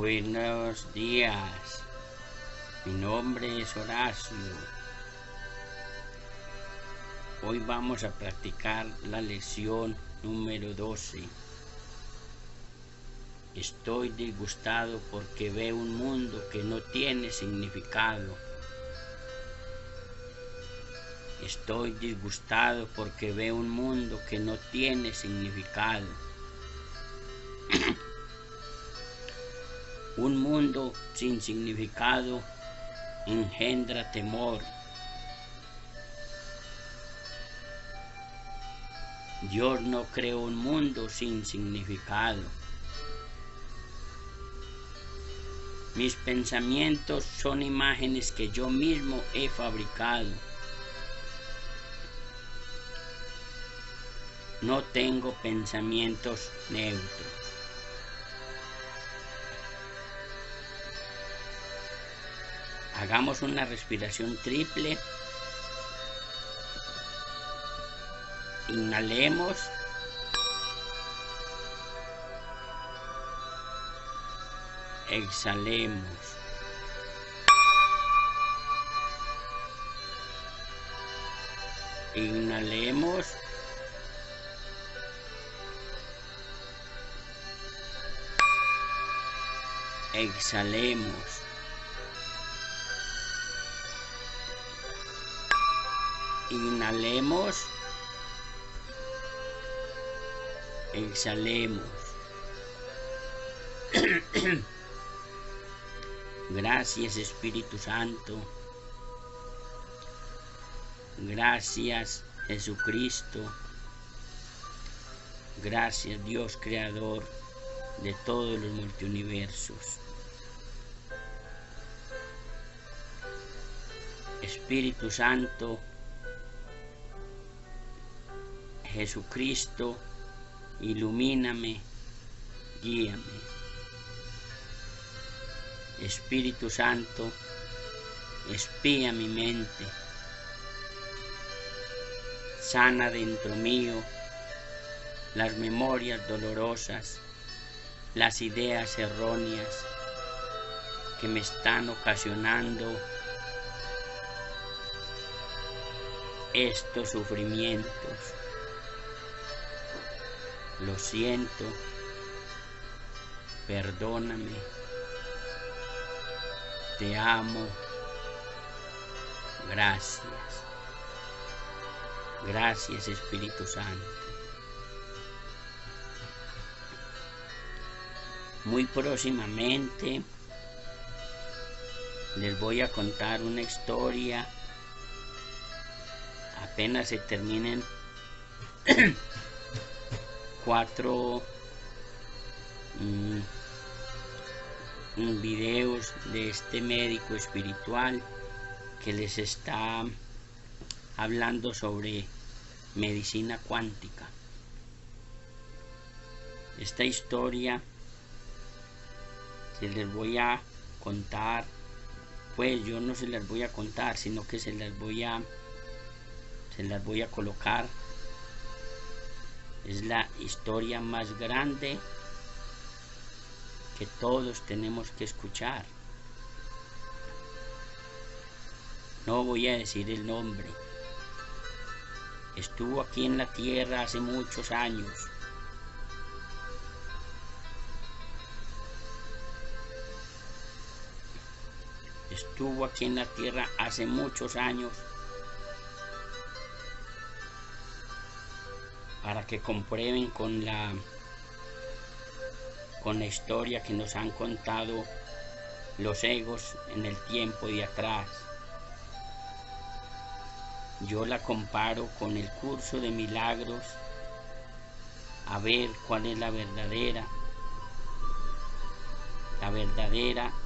Buenos días, mi nombre es Horacio. Hoy vamos a practicar la lección número 12. Estoy disgustado porque veo un mundo que no tiene significado. Estoy disgustado porque veo un mundo que no tiene significado. Un mundo sin significado engendra temor. Dios no creó un mundo sin significado. Mis pensamientos son imágenes que yo mismo he fabricado. No tengo pensamientos neutros. Hagamos una respiración triple. Inhalemos. Exhalemos. Inhalemos. Exhalemos. Inhalemos. Exhalemos. Gracias, Espíritu Santo. Gracias, Jesucristo. Gracias, Dios Creador de todos los multiuniversos. Espíritu Santo, Jesucristo, ilumíname, guíame. Espíritu Santo, espía mi mente, sana dentro mío las memorias dolorosas, las ideas erróneas que me están ocasionando estos sufrimientos. Lo siento, perdóname, te amo, gracias. Gracias, Espíritu Santo. Muy próximamente les voy a contar una historia. Apenas se terminen 4 videos de este médico espiritual que les está hablando sobre medicina cuántica. Esta historia se les voy a contar, pues yo no se las voy a contar, sino que se las voy a colocar. Es la historia más grande que todos tenemos que escuchar. No voy a decir el nombre. Estuvo aquí en la tierra hace muchos años. Estuvo aquí en la tierra hace muchos años para que comprueben con la historia que nos han contado los egos en el tiempo de atrás. Yo la comparo con el curso de milagros, a ver cuál es la verdadera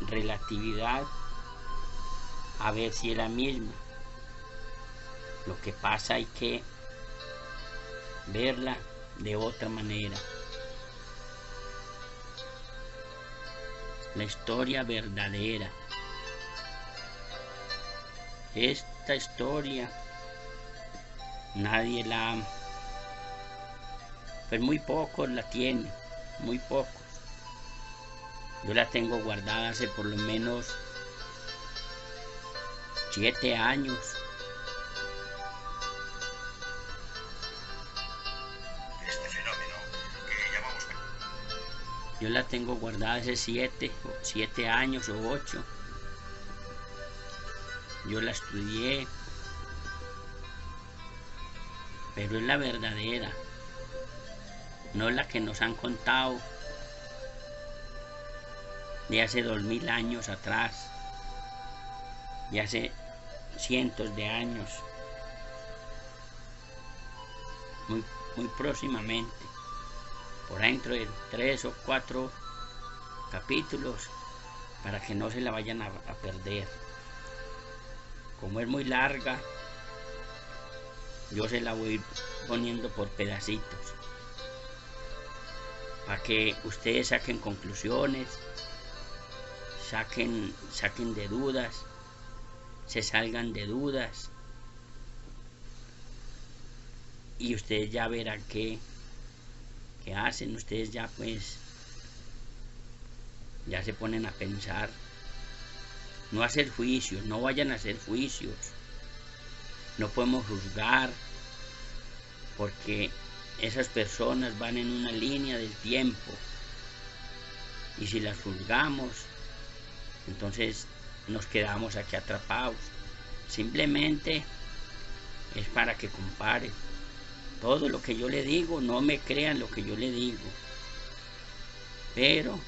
relatividad, a ver si es la misma. Lo que pasa hay que verla de otra manera. La historia verdadera. Esta historia nadie pues muy pocos la tienen, muy pocos. Yo la tengo guardada hace por lo menos 7 años. Este fenómeno que llamamos... Yo la tengo guardada hace 7 años o 8. Yo la estudié, pero es la verdadera, no la que nos han contado de hace 2000 años atrás, de hace cientos de años. Muy próximamente, por dentro de 3 o 4 capítulos, para que no se la vayan a perder. Como es muy larga, yo se la voy poniendo por pedacitos, para que ustedes saquen conclusiones, saquen de dudas, se salgan de dudas, y ustedes ya verán qué hacen. Ustedes ya pues ya se ponen a pensar, no hacer juicios, no vayan a hacer juicios. No podemos juzgar, porque esas personas van en una línea del tiempo, y si las juzgamos, entonces nos quedamos aquí atrapados. Simplemente es para que comparen. Todo lo que yo le digo, no me crean lo que yo le digo, pero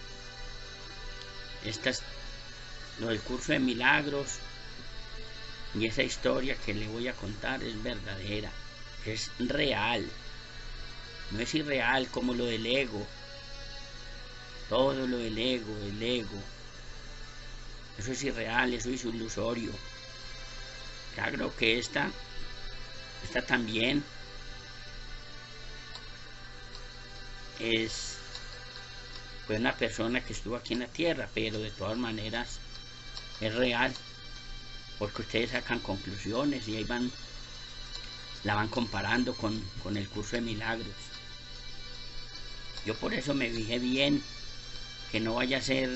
lo del curso de milagros y esa historia que le voy a contar es verdadera, es real, no es irreal como lo del ego. Todo lo del ego, eso es irreal, eso es ilusorio. Claro que esta también fue una persona que estuvo aquí en la tierra, pero de todas maneras es real, porque ustedes sacan conclusiones y ahí la van comparando con el curso de milagros. Yo por eso me fijé bien que no vaya a ser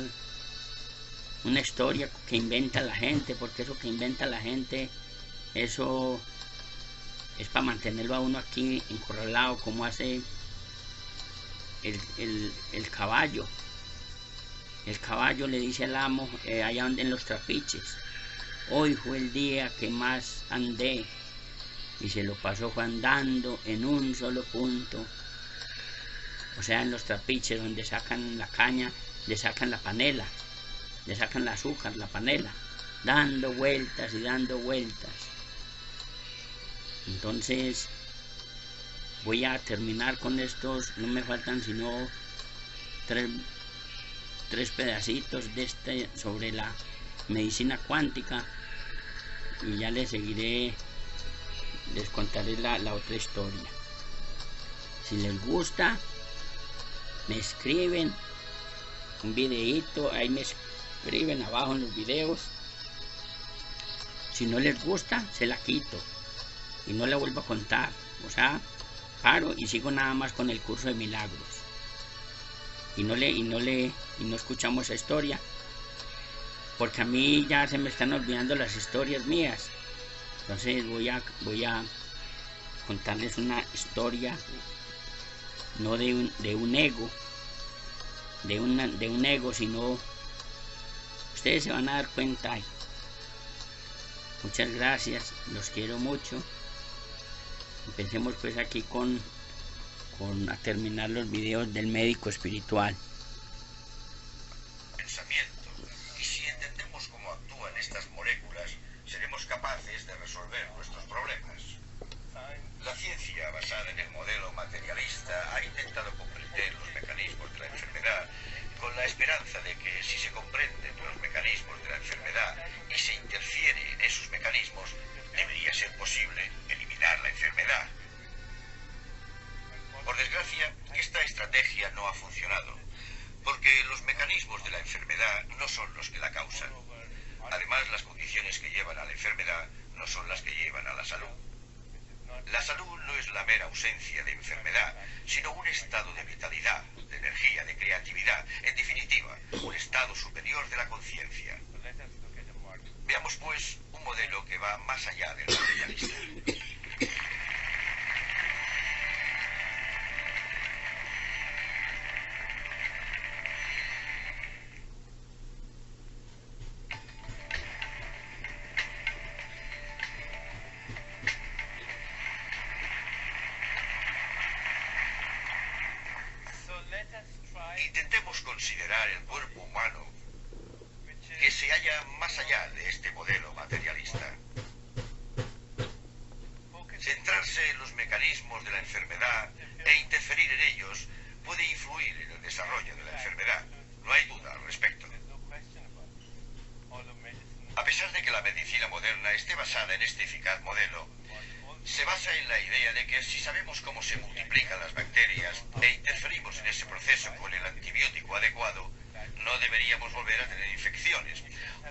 una historia que inventa la gente, porque eso que inventa la gente, eso es para mantenerlo a uno aquí encorralado, como hace el caballo. El caballo le dice al amo, allá en los trapiches: hoy fue el día que más andé, y se lo pasó fue andando en un solo punto. O sea, en los trapiches donde sacan la caña, le sacan la panela, le sacan el azúcar, la panela, dando vueltas y dando vueltas. Entonces voy a terminar con estos, no me faltan sino tres pedacitos de sobre la medicina cuántica, y ya les contaré la otra historia. Si les gusta, me escriben un videíto, ahí me escriben abajo en los videos. Si no les gusta, se la quito y no la vuelvo a contar. O sea, paro y sigo nada más con el curso de milagros, y no escuchamos esa historia, porque a mí ya se me están olvidando las historias mías. Entonces voy a contarles una historia, no de un ego, sino ustedes se van a dar cuenta. Muchas gracias, los quiero mucho. Empecemos pues aquí a terminar los videos del médico espiritual. Pensamiento. Y si entendemos cómo actúan estas moléculas, seremos capaces de resolver nuestros problemas. La ciencia, basada en el modelo materialista, ha intentado comprender los mecanismos de la enfermedad, con la esperanza de que si se comprenden los mecanismos de la enfermedad y se interfiere en esos mecanismos, debería ser posible eliminar la enfermedad. Por desgracia, esta estrategia no ha funcionado, porque los mecanismos de la enfermedad no son los que la causan. Además, las condiciones que llevan a la enfermedad no son las que llevan a la salud. La salud no es la mera ausencia de enfermedad, sino un estado de vitalidad, de energía, de creatividad, en definitiva, un estado superior de la conciencia. Veamos, pues, un modelo que va más allá del materialista. Intentemos considerar el cuerpo humano que se halla más allá de este modelo materialista. Centrarse en los mecanismos de la enfermedad e interferir en ellos puede influir en el desarrollo de la enfermedad. No hay duda al respecto. A pesar de que la medicina moderna esté basada en este eficaz modelo, se basa en la idea de que si sabemos cómo se multiplican las bacterias e interferimos en ese proceso con el antibiótico adecuado, no deberíamos volver a tener infecciones.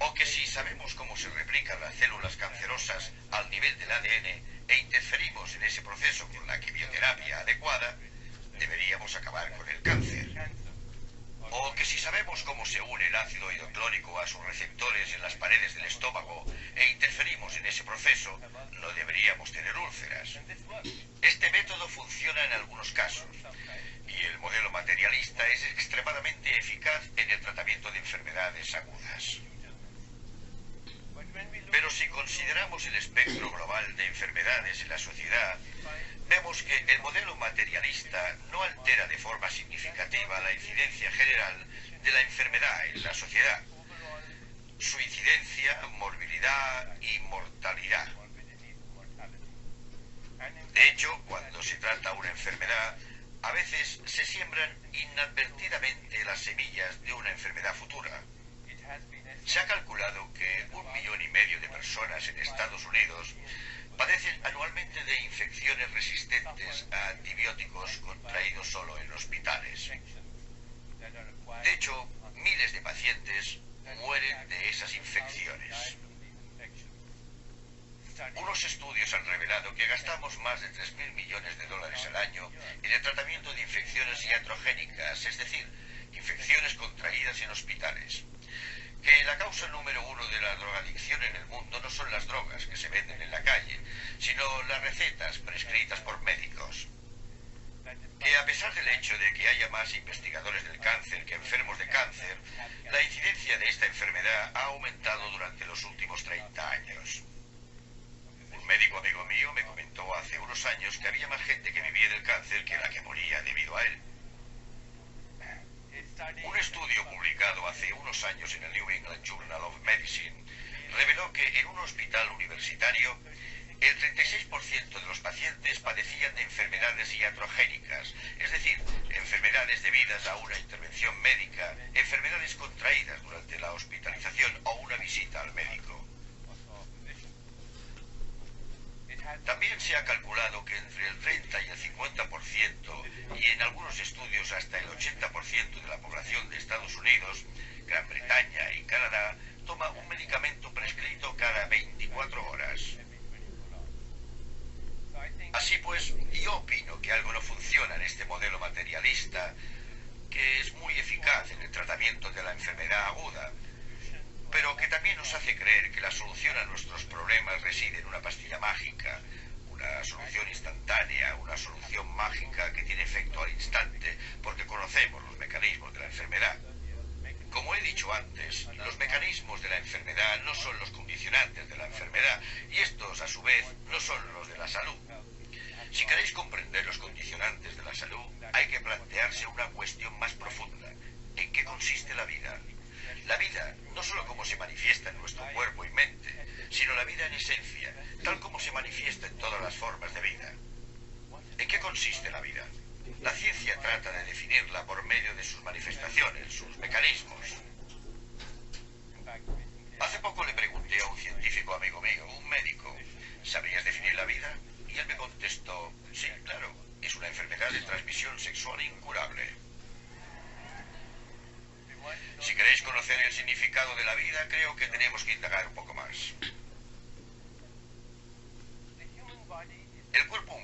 O que si sabemos cómo se replican las células cancerosas al nivel del ADN e interferimos en ese proceso con la quimioterapia adecuada, deberíamos acabar con el cáncer. O que si sabemos cómo se une el ácido hidroclórico a sus receptores en las paredes del estómago e interferimos en ese proceso, no deberíamos tener úlceras. Este método funciona en algunos casos, y el modelo materialista es extremadamente eficaz en el tratamiento de enfermedades agudas. Pero si consideramos el espectro global de enfermedades en la sociedad, vemos que el modelo materialista no altera de forma significativa la incidencia general de la enfermedad en la sociedad, su incidencia, morbilidad y mortalidad. De hecho, cuando se trata una enfermedad, a veces se siembran inadvertidamente las semillas de una enfermedad futura. Se ha calculado que 1,5 millones de personas en Estados Unidos padecen anualmente de infecciones resistentes a antibióticos contraídos solo en hospitales. De hecho, miles de pacientes mueren de esas infecciones. Unos estudios han revelado que gastamos más de 3.000 millones de dólares al año en el tratamiento de infecciones iatrogénicas, es decir, infecciones contraídas en hospitales. Que la causa número 1 de la drogadicción en el mundo no son las drogas que se venden en la calle, sino las recetas prescritas por médicos. Que a pesar del hecho de que haya más investigadores del cáncer que enfermos de cáncer, la incidencia de esta enfermedad ha aumentado durante los últimos 30 años. Un médico amigo mío me comentó hace unos años que había más gente que vivía del cáncer que la que moría debido a él. Un estudio publicado hace unos años en el New England Journal of Medicine reveló que en un hospital universitario el 36% de los pacientes padecían de enfermedades iatrogénicas, es decir, enfermedades debidas a una intervención médica, enfermedades contraídas durante la hospitalización o una visita al médico. También se ha calculado que entre el 30 y el 50%, y en algunos estudios hasta el 80% de la población de Estados Unidos, Gran Bretaña y Canadá, toma un medicamento prescrito cada 24 horas. Así pues, yo opino que algo no funciona en este modelo materialista, que es muy eficaz en el tratamiento de la enfermedad aguda, pero que también nos hace creer que la solución a nuestros problemas reside en una pastilla mágica, una solución instantánea, una solución mágica que tiene efecto al instante, porque conocemos los mecanismos de la enfermedad. Como he dicho antes, los mecanismos de la enfermedad no son los condicionantes de la enfermedad, y estos, a su vez, no son los de la salud. Si queréis comprender los condicionantes de la salud, hay que plantearse una cuestión más profunda. ¿En qué consiste la vida? La vida, no solo como se manifiesta en nuestro cuerpo y mente, sino la vida en esencia, tal como se manifiesta en todas las formas de vida. ¿En qué consiste la vida? La ciencia trata de definirla por medio de sus manifestaciones, sus mecanismos. Hace poco le pregunté a un científico amigo mío, un médico, ¿sabrías definir la vida? Y él me contestó, sí, claro, es una enfermedad de transmisión sexual incurable. Si queréis conocer el significado de la vida, creo que tenemos que indagar un poco más. El cuerpo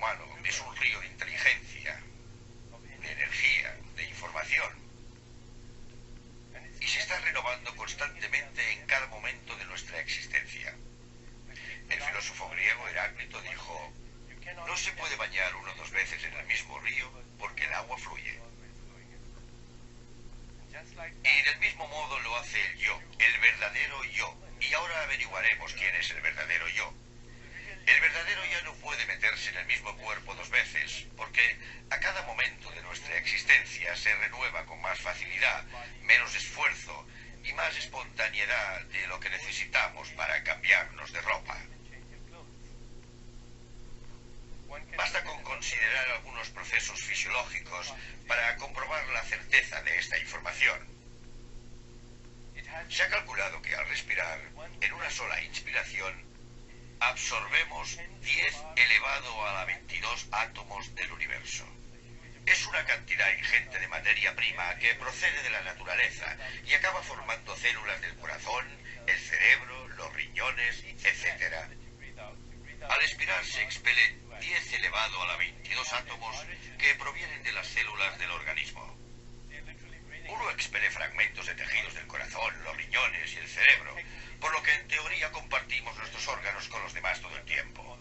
No se puede bañar uno 2 veces en el mismo río porque el agua fluye. Y del mismo modo lo hace el yo, el verdadero yo. Y ahora averiguaremos quién es el verdadero yo. El verdadero ya no puede meterse en el mismo cuerpo 2 veces, porque a cada momento de nuestra existencia se renueva con más facilidad, menos esfuerzo y más espontaneidad de lo que necesitamos para cambiarnos de ropa. Basta con considerar algunos procesos fisiológicos para comprobar la certeza de esta información. Se ha calculado que al respirar, en una sola inspiración, absorbemos 10 elevado a la 22 átomos del universo. Es una cantidad ingente de materia prima que procede de la naturaleza y acaba formando células del corazón, el cerebro, los riñones, etc. Al expirar se expele 10 elevado a la 22 átomos que provienen de las células del organismo. Uno expele fragmentos de tejidos del corazón, los riñones y el cerebro, por lo que en teoría compartimos nuestros órganos con los demás todo el tiempo.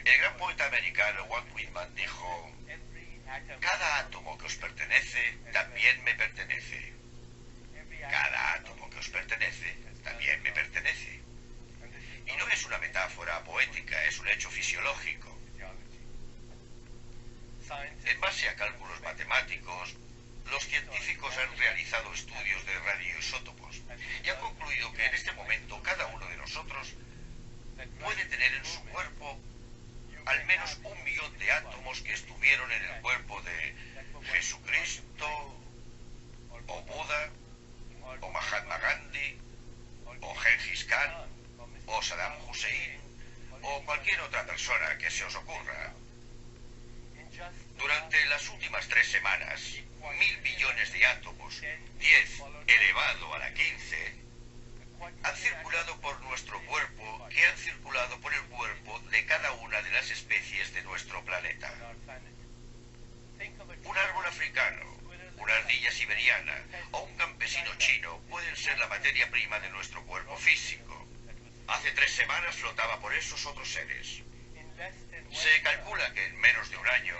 El gran poeta americano Walt Whitman dijo: cada átomo que os pertenece también me pertenece. Cada átomo que os pertenece también me pertenece. Y no es una metáfora poética, es un hecho fisiológico. En base a cálculos matemáticos, los científicos han realizado estudios de radioisótopos y han concluido que en este momento cada uno de nosotros puede tener en su cuerpo al menos 1 millón de átomos que estuvieron en el cuerpo de Jesucristo, o Buda, o Mahatma Gandhi, o Gengis Khan, o Saddam Hussein, o cualquier otra persona que se os ocurra. Durante las últimas 3 semanas, 1000 billones de átomos, 10 elevado a la 15, han circulado por nuestro cuerpo, que han circulado por el cuerpo de cada una de las especies de nuestro planeta. Un árbol africano, una ardilla siberiana o un campesino chino pueden ser la materia prima de nuestro cuerpo físico. Hace 3 semanas flotaba por esos otros seres. Se calcula que en menos de un año,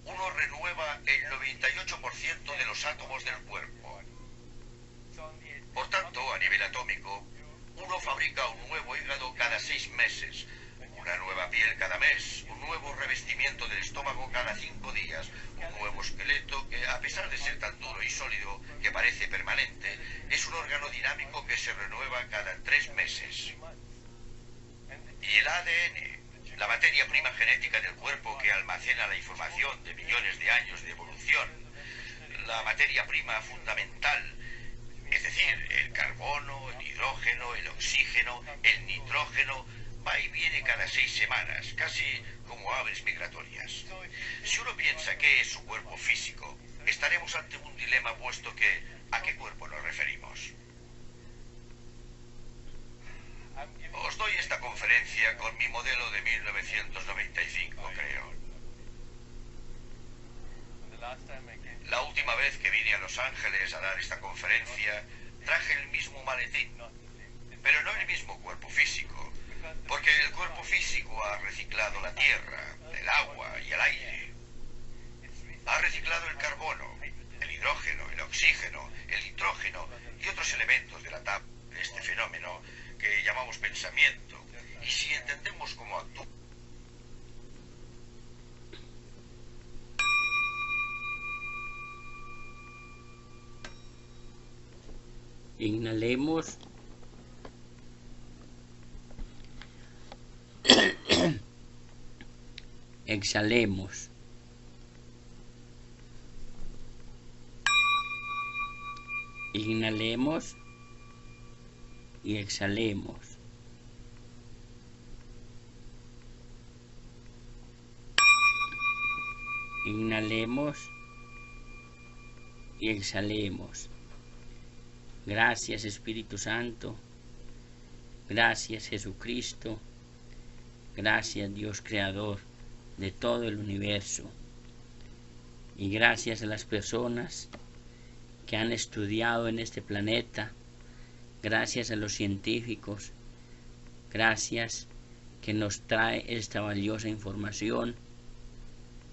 uno renueva el 98% de los átomos del cuerpo. Por tanto, a nivel atómico, uno fabrica un nuevo hígado cada 6 meses, una nueva piel cada mes, un nuevo revestimiento del estómago cada 5 días, un nuevo esqueleto que, a pesar de ser tan duro y sólido que parece permanente, es un órgano dinámico que se renueva cada 3 meses. Y el ADN, la materia prima genética del cuerpo que almacena la información de millones de años de evolución, la materia prima fundamental, es decir, el carbono, el hidrógeno, el oxígeno, el nitrógeno, va y viene cada 6 semanas, casi como aves migratorias. Si uno piensa qué es su cuerpo físico, estaremos ante un dilema puesto que ¿a qué cuerpo nos referimos? Os doy esta conferencia con mi modelo de 1995, creo. La última vez que vine a Los Ángeles a dar esta conferencia, traje el mismo maletín, pero no el mismo cuerpo físico, porque el cuerpo físico ha reciclado la tierra, el agua y el aire. Ha reciclado el carbono, el hidrógeno, el oxígeno, el nitrógeno y otros elementos de la tabla de este fenómeno que llamamos pensamiento. Y si entendemos cómo actúa... Inhalemos. Exhalemos. Inhalemos y exhalemos. Inhalemos y exhalemos. Gracias, Espíritu Santo. Gracias, Jesucristo. Gracias, Dios Creador de todo el universo. Y gracias a las personas que han estudiado en este planeta. Gracias a los científicos. Gracias que nos trae esta valiosa información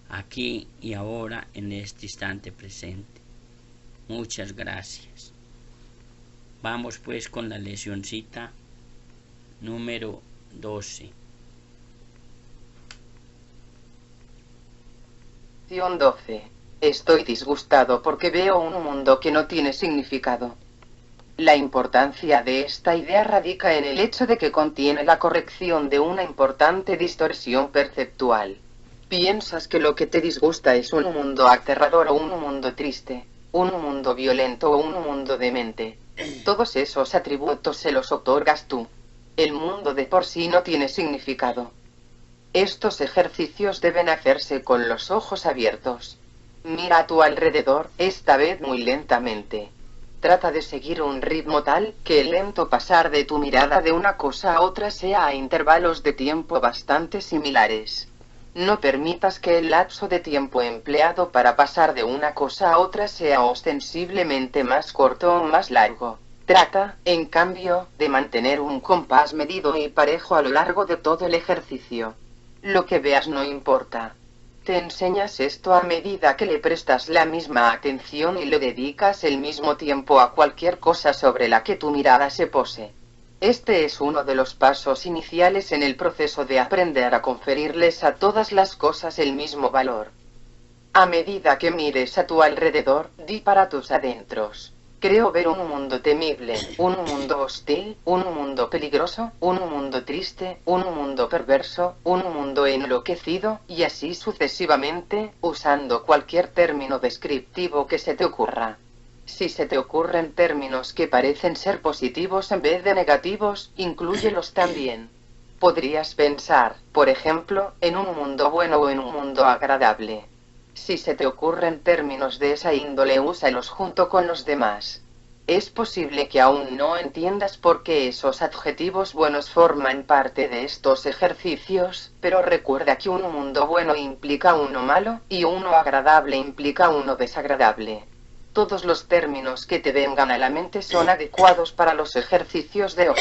aquí y ahora en este instante presente. Muchas gracias. Vamos pues con la leccioncita número 12. Lección 12. Estoy disgustado porque veo un mundo que no tiene significado. La importancia de esta idea radica en el hecho de que contiene la corrección de una importante distorsión perceptual. Piensas que lo que te disgusta es un mundo aterrador o un mundo triste, un mundo violento o un mundo demente. Todos esos atributos se los otorgas tú. El mundo de por sí no tiene significado. Estos ejercicios deben hacerse con los ojos abiertos. Mira a tu alrededor, esta vez muy lentamente. Trata de seguir un ritmo tal que el lento pasar de tu mirada de una cosa a otra sea a intervalos de tiempo bastante similares. No permitas que el lapso de tiempo empleado para pasar de una cosa a otra sea ostensiblemente más corto o más largo. Trata, en cambio, de mantener un compás medido y parejo a lo largo de todo el ejercicio. Lo que veas no importa. Te enseñas esto a medida que le prestas la misma atención y le dedicas el mismo tiempo a cualquier cosa sobre la que tu mirada se pose. Este es uno de los pasos iniciales en el proceso de aprender a conferirles a todas las cosas el mismo valor. A medida que mires a tu alrededor, di para tus adentros: creo ver un mundo temible, un mundo hostil, un mundo peligroso, un mundo triste, un mundo perverso, un mundo enloquecido, y así sucesivamente, usando cualquier término descriptivo que se te ocurra. Si se te ocurren términos que parecen ser positivos en vez de negativos, inclúyelos también. Podrías pensar, por ejemplo, en un mundo bueno o en un mundo agradable. Si se te ocurren términos de esa índole, úsalos junto con los demás. Es posible que aún no entiendas por qué esos adjetivos buenos forman parte de estos ejercicios, pero recuerda que un mundo bueno implica uno malo, y uno agradable implica uno desagradable. Todos los términos que te vengan a la mente son adecuados para los ejercicios de hoy.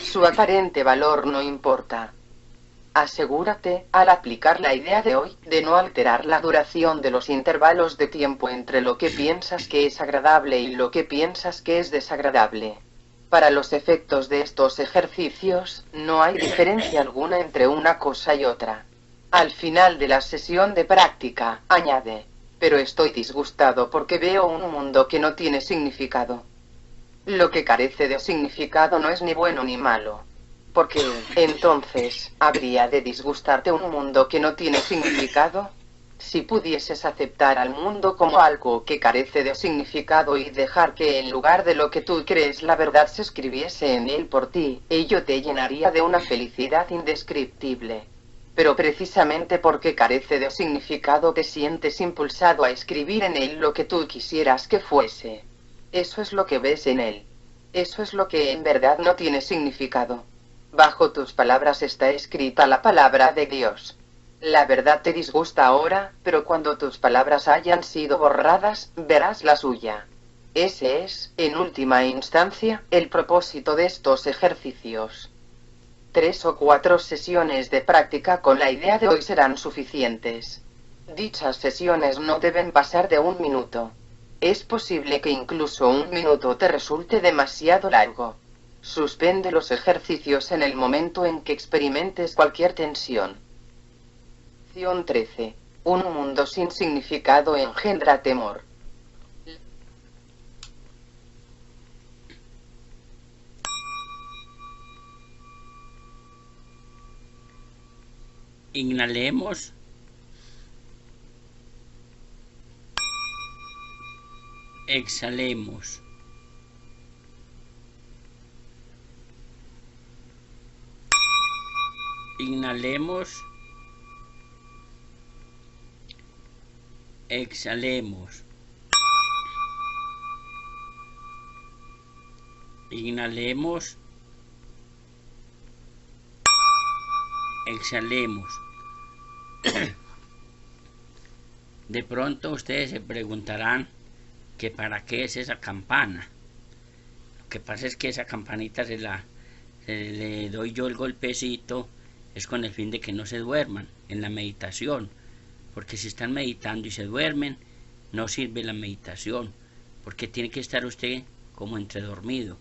Su aparente valor no importa. Asegúrate, al aplicar la idea de hoy, de no alterar la duración de los intervalos de tiempo entre lo que piensas que es agradable y lo que piensas que es desagradable. Para los efectos de estos ejercicios, no hay diferencia alguna entre una cosa y otra. Al final de la sesión de práctica, añade: pero estoy disgustado porque veo un mundo que no tiene significado. Lo que carece de significado no es ni bueno ni malo. Porque, entonces, ¿habría de disgustarte un mundo que no tiene significado? Si pudieses aceptar al mundo como algo que carece de significado y dejar que en lugar de lo que tú crees la verdad se escribiese en él por ti, ello te llenaría de una felicidad indescriptible. Pero precisamente porque carece de significado te sientes impulsado a escribir en él lo que tú quisieras que fuese. Eso es lo que ves en él. Eso es lo que en verdad no tiene significado. Bajo tus palabras está escrita la palabra de Dios. La verdad te disgusta ahora, pero cuando tus palabras hayan sido borradas, verás la suya. Ese es, en última instancia, el propósito de estos ejercicios. 3 o 4 sesiones de práctica con la idea de hoy serán suficientes. Dichas sesiones no deben pasar de 1 minuto. Es posible que incluso 1 minuto te resulte demasiado largo. Suspende los ejercicios en el momento en que experimentes cualquier tensión. Lección 13. Un mundo sin significado engendra temor. Inhalemos. Exhalemos. Inhalemos. Exhalemos. Inhalemos. Exhalemos. De pronto ustedes se preguntarán que para qué es esa campana. Lo que pasa es que esa campanita le doy yo el golpecito es con el fin de que no se duerman en la meditación, porque si están meditando y se duermen, no sirve la meditación, porque tiene que estar usted como entredormido.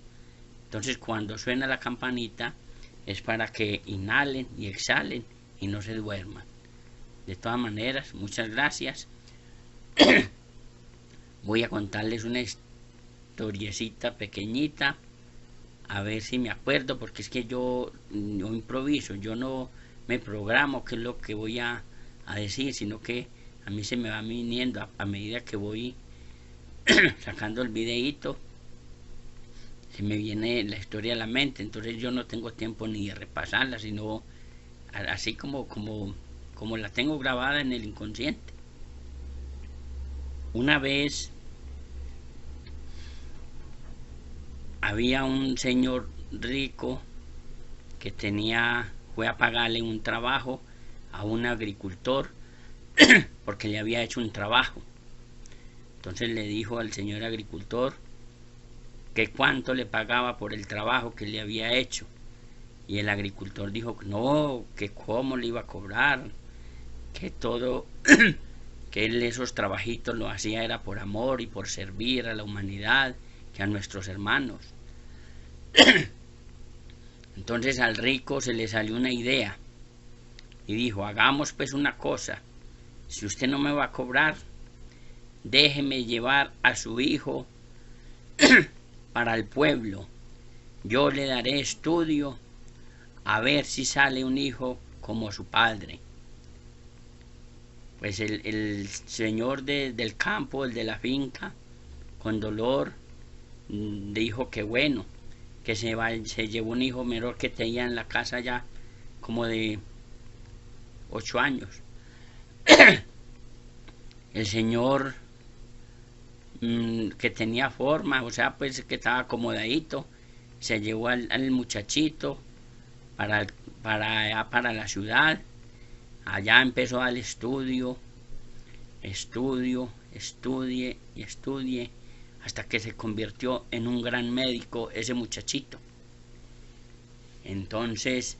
Entonces cuando suena la campanita es para que inhalen y exhalen y no se duerman. De todas maneras, muchas gracias. Voy a contarles una historiecita pequeñita, a ver si me acuerdo, porque es que yo improviso, yo no me programo qué es lo que voy a decir, sino que a mí se me va viniendo a medida que voy sacando el videíto, se me viene la historia a la mente. Entonces yo no tengo tiempo ni de repasarla, sino así como la tengo grabada en el inconsciente. Una vez había un señor rico que fue a pagarle un trabajo a un agricultor porque le había hecho un trabajo. Entonces le dijo al señor agricultor que cuánto le pagaba por el trabajo que le había hecho. Y el agricultor dijo no, que cómo le iba a cobrar, que todo, que él esos trabajitos lo hacía era por amor y por servir a la humanidad, que a nuestros hermanos. Entonces al rico se le salió una idea y dijo, hagamos pues una cosa, si usted no me va a cobrar, déjeme llevar a su hijo para el pueblo, yo le daré estudio a ver si sale un hijo como su padre. Pues el señor del campo, el de la finca, con dolor dijo que bueno, que se llevó un hijo menor que tenía en la casa ya como de 8 años. El señor que tenía forma, o sea, pues que estaba acomodadito, se llevó al muchachito para la ciudad. Allá empezó al estudie, hasta que se convirtió en un gran médico ese muchachito. Entonces,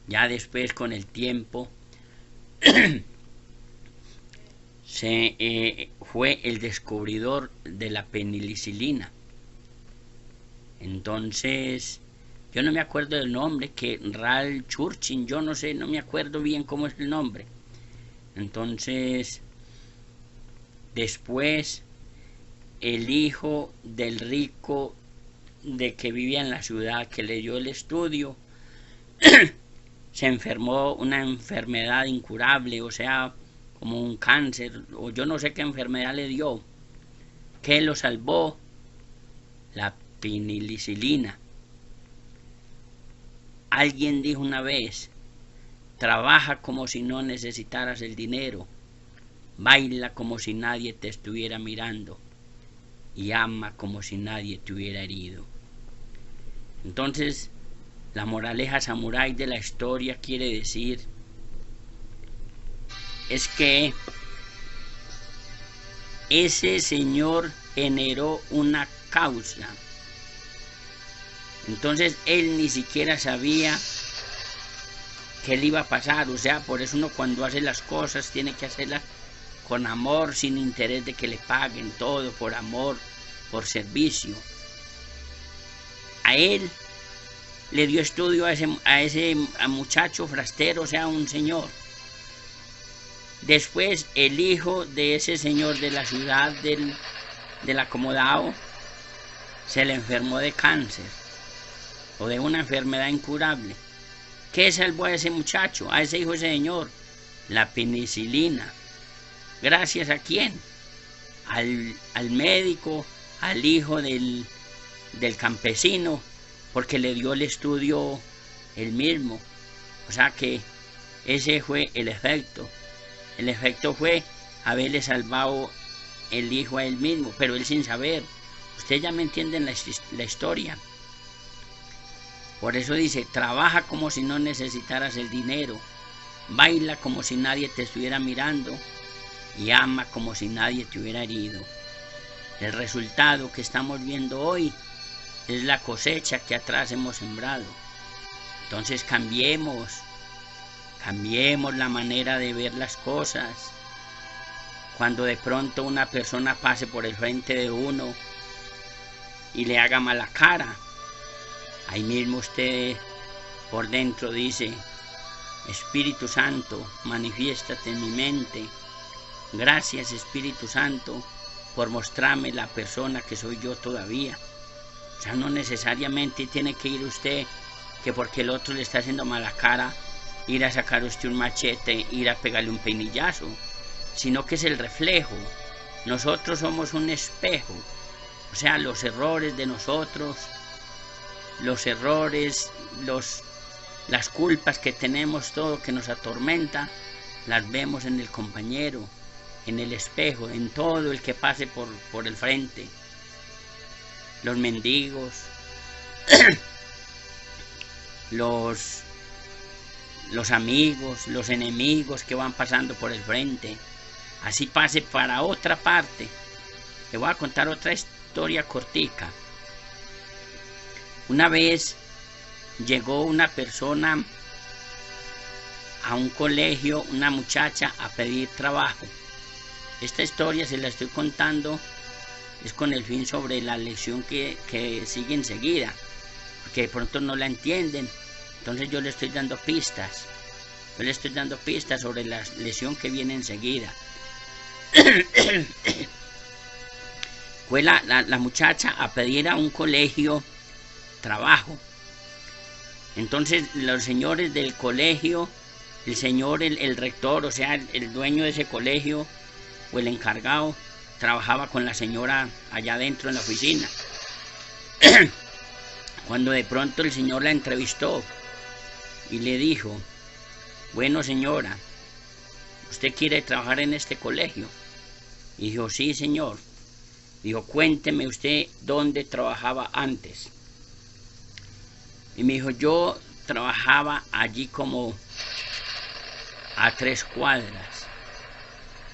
ya después con el tiempo, fue el descubridor de la penicilina. Entonces, yo no me acuerdo del nombre, que Ralph Churchill, yo no sé, no me acuerdo bien cómo es el nombre. Entonces, después, el hijo del rico de que vivía en la ciudad, que leyó el estudio, se enfermó una enfermedad incurable, o sea, como un cáncer, o yo no sé qué enfermedad le dio. ¿Qué lo salvó? La penicilina. Alguien dijo una vez, trabaja como si no necesitaras el dinero, baila como si nadie te estuviera mirando y ama como si nadie te hubiera herido. Entonces, la moraleja samurái de la historia quiere decir es que ese señor generó una causa. Entonces él ni siquiera sabía qué le iba a pasar. O sea, por eso uno cuando hace las cosas tiene que hacerlas con amor, sin interés de que le paguen, todo por amor, por servicio. A él le dio estudio a ese muchacho frastero, o sea, un señor. Después el hijo de ese señor de la ciudad del acomodado se le enfermó de cáncer o de una enfermedad incurable. ¿Qué salvó a ese muchacho, a ese hijo de ese señor? La penicilina. ¿Gracias a quién? Al médico, al hijo del campesino, porque le dio el estudio él mismo. O sea que ese fue el efecto. El efecto fue haberle salvado el hijo a él mismo, pero él sin saber. Ustedes ya me entienden la historia. Por eso dice, trabaja como si no necesitaras el dinero, baila como si nadie te estuviera mirando y ama como si nadie te hubiera herido. El resultado que estamos viendo hoy es la cosecha que atrás hemos sembrado. Entonces cambiemos Cambiemos la manera de ver las cosas. Cuando de pronto una persona pase por el frente de uno y le haga mala cara, ahí mismo usted por dentro dice: Espíritu Santo, manifiéstate en mi mente. Gracias, Espíritu Santo, por mostrarme la persona que soy yo todavía. O sea, no necesariamente tiene que ir usted, que porque el otro le está haciendo mala cara, ir a sacar usted un machete, ir a pegarle un peinillazo, sino que es el reflejo. Nosotros somos un espejo. O sea, los errores de nosotros, los errores, las culpas que tenemos, todo que nos atormenta, las vemos en el compañero, en el espejo, en todo el que pase por el frente. Los mendigos, los amigos, los enemigos que van pasando por el frente. Así pase para otra parte. Le voy a contar otra historia cortica. Una vez llegó una persona a un colegio, una muchacha, a pedir trabajo. Esta historia se la estoy contando es con el fin sobre la lección que sigue enseguida, porque de pronto no la entienden. Entonces yo le estoy dando pistas. Yo le estoy dando pistas sobre la lección que viene enseguida. Fue la muchacha a pedir a un colegio trabajo. Entonces los señores del colegio, el señor, el rector, o sea, el dueño de ese colegio o el encargado, trabajaba con la señora allá adentro en la oficina. Cuando de pronto el señor la entrevistó y le dijo: bueno, señora, ¿usted quiere trabajar en este colegio? Y dijo: sí, señor. Dijo: cuénteme usted dónde trabajaba antes. Y me dijo: yo trabajaba allí como a 3 cuadras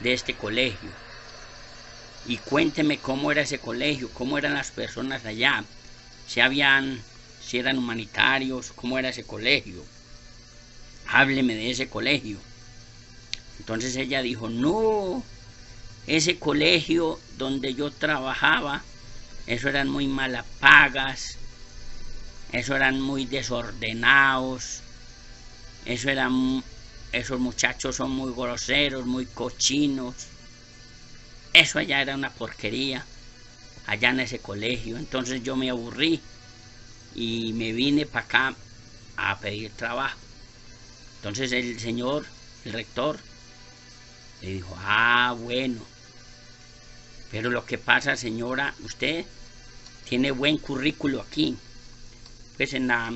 de este colegio. Y cuénteme cómo era ese colegio, cómo eran las personas allá, si eran humanitarios, cómo era ese colegio. Hábleme de ese colegio. Entonces ella dijo: no, ese colegio donde yo trabajaba, eso eran muy malas pagas, eso eran muy desordenados, esos muchachos son muy groseros, muy cochinos. Eso allá era una porquería, allá en ese colegio. Entonces yo me aburrí y me vine para acá a pedir trabajo. Entonces el señor, el rector, le dijo: ah, bueno, pero lo que pasa, señora, usted tiene buen currículo aquí. Pues en la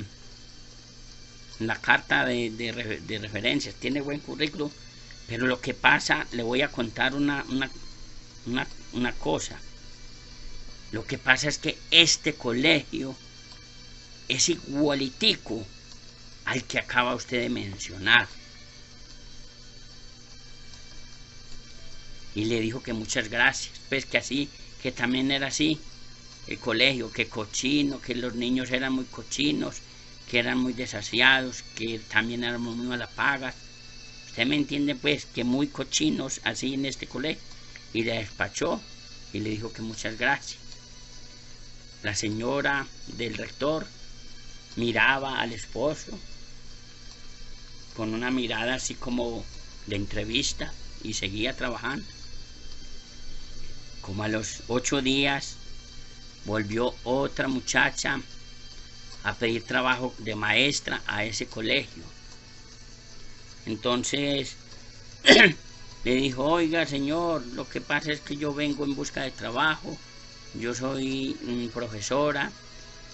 carta de referencias tiene buen currículo, pero lo que pasa, le voy a contar una cosa. Lo que pasa es que este colegio es igualitico al que acaba usted de mencionar. Y le dijo que muchas gracias, pues que así, que también era así el colegio, que cochino, que los niños eran muy cochinos, que eran muy desasiados, que también eran muy malas pagas. Usted me entiende, pues, que muy cochinos así en este colegio. Y le despachó y le dijo que muchas gracias. La señora del rector miraba al esposo con una mirada así como de entrevista y seguía trabajando. Como a los 8 días volvió otra muchacha a pedir trabajo de maestra a ese colegio. Entonces le dijo: oiga, señor, lo que pasa es que yo vengo en busca de trabajo, yo soy profesora,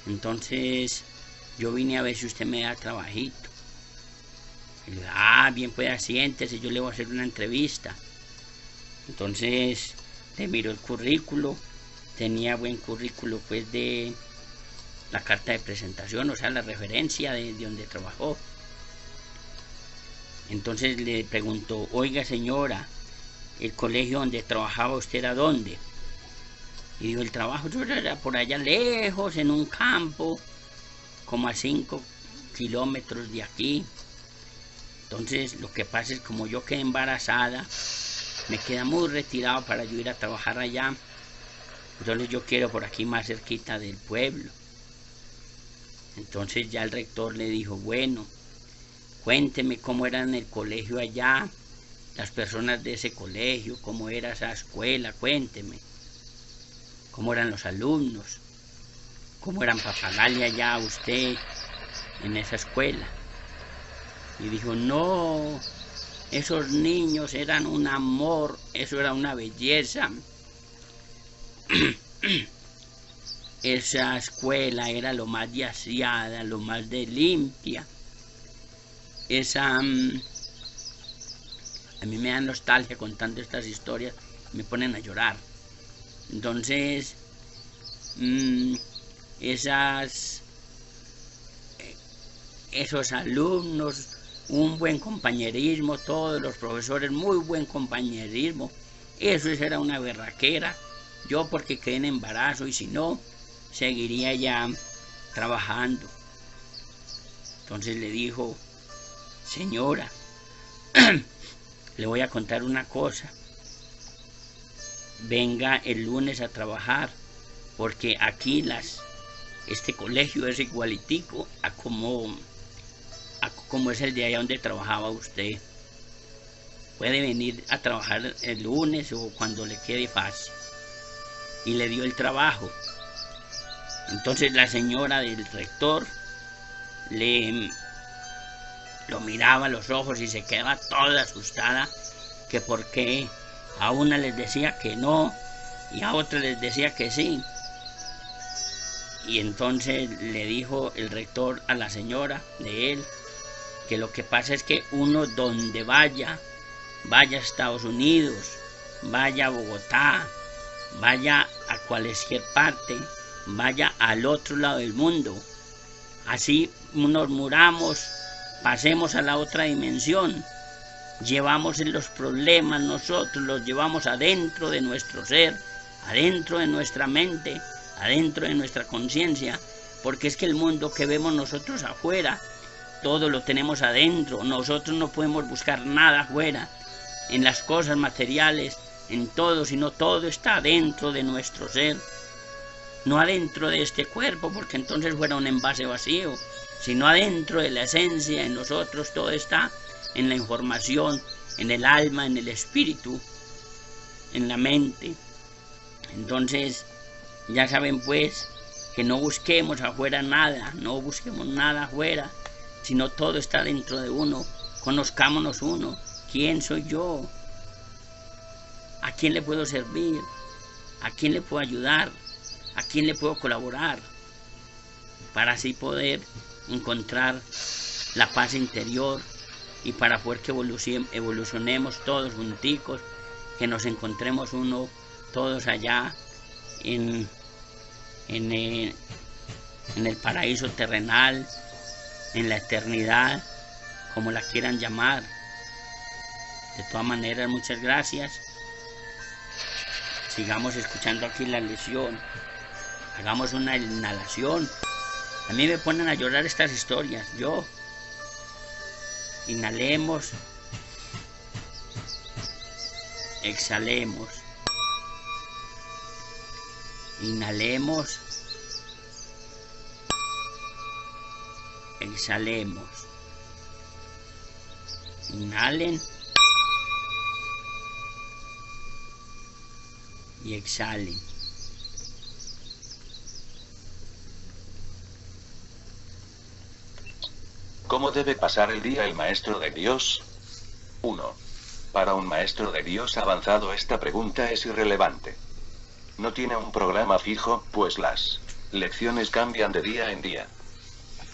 entonces yo vine a ver si usted me da trabajito. Y le dijo: ah, bien, pues siéntese, yo le voy a hacer una entrevista. Entonces le miró el currículo, tenía buen currículo, pues, de la carta de presentación, o sea, la referencia de donde trabajó. Entonces le preguntó: oiga, señora, ¿el colegio donde trabajaba usted era dónde? Y dijo: el trabajo era por allá lejos, en un campo, como a 5 kilómetros de aquí. Entonces lo que pasa es como yo quedé embarazada, me queda muy retirado para yo ir a trabajar allá. Entonces yo quiero por aquí más cerquita del pueblo. Entonces ya el rector le dijo, bueno, cuénteme cómo era en el colegio allá, las personas de ese colegio, cómo era esa escuela, cuénteme. Cómo eran los alumnos, cómo eran para pagarle allá a usted en esa escuela. Y dijo, no, esos niños eran un amor, eso era una belleza. Esa escuela era lo más de aseada, lo más de limpia. A mí me dan nostalgia contando estas historias, me ponen a llorar. Entonces, esos alumnos, un buen compañerismo, todos los profesores, muy buen compañerismo. Eso era una berraquera. Yo porque quedé en embarazo y si no, seguiría ya trabajando. Entonces le dijo, señora, le voy a contar una cosa. Venga el lunes a trabajar, porque aquí este colegio es igualitico a como es el de allá donde trabajaba usted. Puede venir a trabajar el lunes o cuando le quede fácil. Y le dio el trabajo. Entonces la señora del rector lo miraba a los ojos y se quedaba toda asustada, que por qué a una les decía que no y a otra les decía que sí. Y entonces le dijo el rector a la señora de él que lo que pasa es que uno donde vaya a Estados Unidos, vaya a Bogotá, vaya a cualquier parte, vaya al otro lado del mundo, así nos muramos, pasemos a la otra dimensión, llevamos los problemas nosotros, los llevamos adentro de nuestro ser, adentro de nuestra mente, adentro de nuestra conciencia, porque es que el mundo que vemos nosotros afuera, todo lo tenemos adentro. Nosotros no podemos buscar nada afuera, en las cosas materiales, en todo, sino todo está adentro de nuestro ser, no adentro de este cuerpo, porque entonces fuera un envase vacío, sino adentro de la esencia, en nosotros todo está, en la información, en el alma, en el espíritu, en la mente. Entonces, ya saben pues, que no busquemos afuera nada, no busquemos nada afuera, sino todo está dentro de uno. Conozcámonos uno. ¿Quién soy yo? ¿A quién le puedo servir? ¿A quién le puedo ayudar? ¿A quién le puedo colaborar? Para así poder encontrar la paz interior y para poder que evolucionemos todos junticos, que nos encontremos todos allá en el paraíso terrenal, en la eternidad, como la quieran llamar. De todas maneras, muchas gracias. Sigamos escuchando aquí la lección. Hagamos una inhalación. A mí me ponen a llorar estas historias. Inhalemos. Exhalemos. Inhalemos. Exhalemos. Inhalen. Y exhalen. ¿Cómo debe pasar el día el maestro de Dios? 1. Para un maestro de Dios avanzado esta pregunta es irrelevante. No tiene un programa fijo, pues las lecciones cambian de día en día.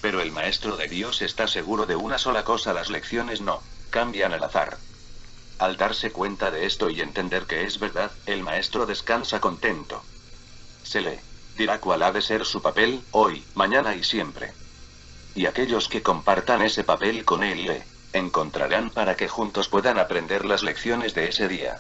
Pero el maestro de Dios está seguro de una sola cosa: las lecciones no cambian al azar. Al darse cuenta de esto y entender que es verdad, el maestro descansa contento. Se le dirá cuál ha de ser su papel, hoy, mañana y siempre. Y aquellos que compartan ese papel con él le encontrarán para que juntos puedan aprender las lecciones de ese día.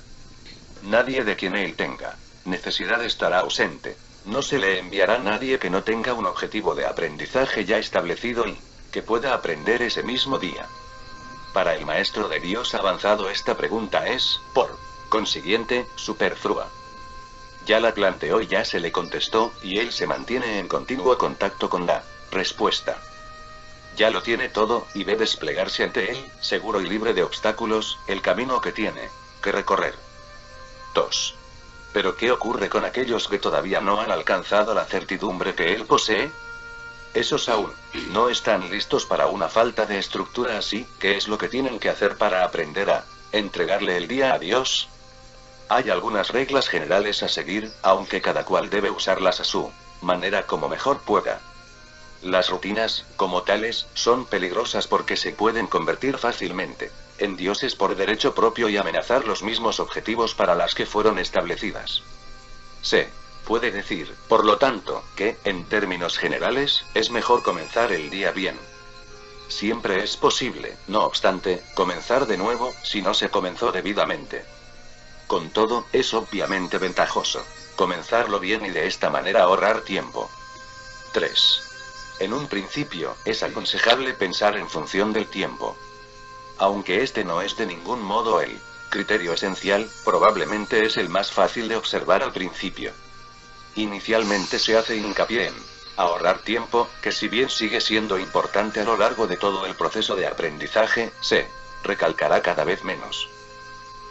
Nadie de quien él tenga necesidad estará ausente. No se le enviará nadie que no tenga un objetivo de aprendizaje ya establecido y que pueda aprender ese mismo día. Para el maestro de Dios avanzado esta pregunta es, por consiguiente, superflua. Ya la planteó y ya se le contestó, y él se mantiene en continuo contacto con la respuesta. Ya lo tiene todo, y ve desplegarse ante él, seguro y libre de obstáculos, el camino que tiene que recorrer. 2. ¿Pero qué ocurre con aquellos que todavía no han alcanzado la certidumbre que él posee? Esos aún no están listos para una falta de estructura así. ¿Qué es lo que tienen que hacer para aprender a entregarle el día a Dios? Hay algunas reglas generales a seguir, aunque cada cual debe usarlas a su manera como mejor pueda. Las rutinas, como tales, son peligrosas porque se pueden convertir fácilmente en dioses por derecho propio y amenazar los mismos objetivos para las que fueron establecidas. Se puede decir, por lo tanto, que, en términos generales, es mejor comenzar el día bien. Siempre es posible, no obstante, comenzar de nuevo, si no se comenzó debidamente. Con todo, es obviamente ventajoso comenzarlo bien y de esta manera ahorrar tiempo. 3. En un principio, es aconsejable pensar en función del tiempo. Aunque este no es de ningún modo el criterio esencial, probablemente es el más fácil de observar al principio. Inicialmente se hace hincapié en ahorrar tiempo, que si bien sigue siendo importante a lo largo de todo el proceso de aprendizaje, se recalcará cada vez menos.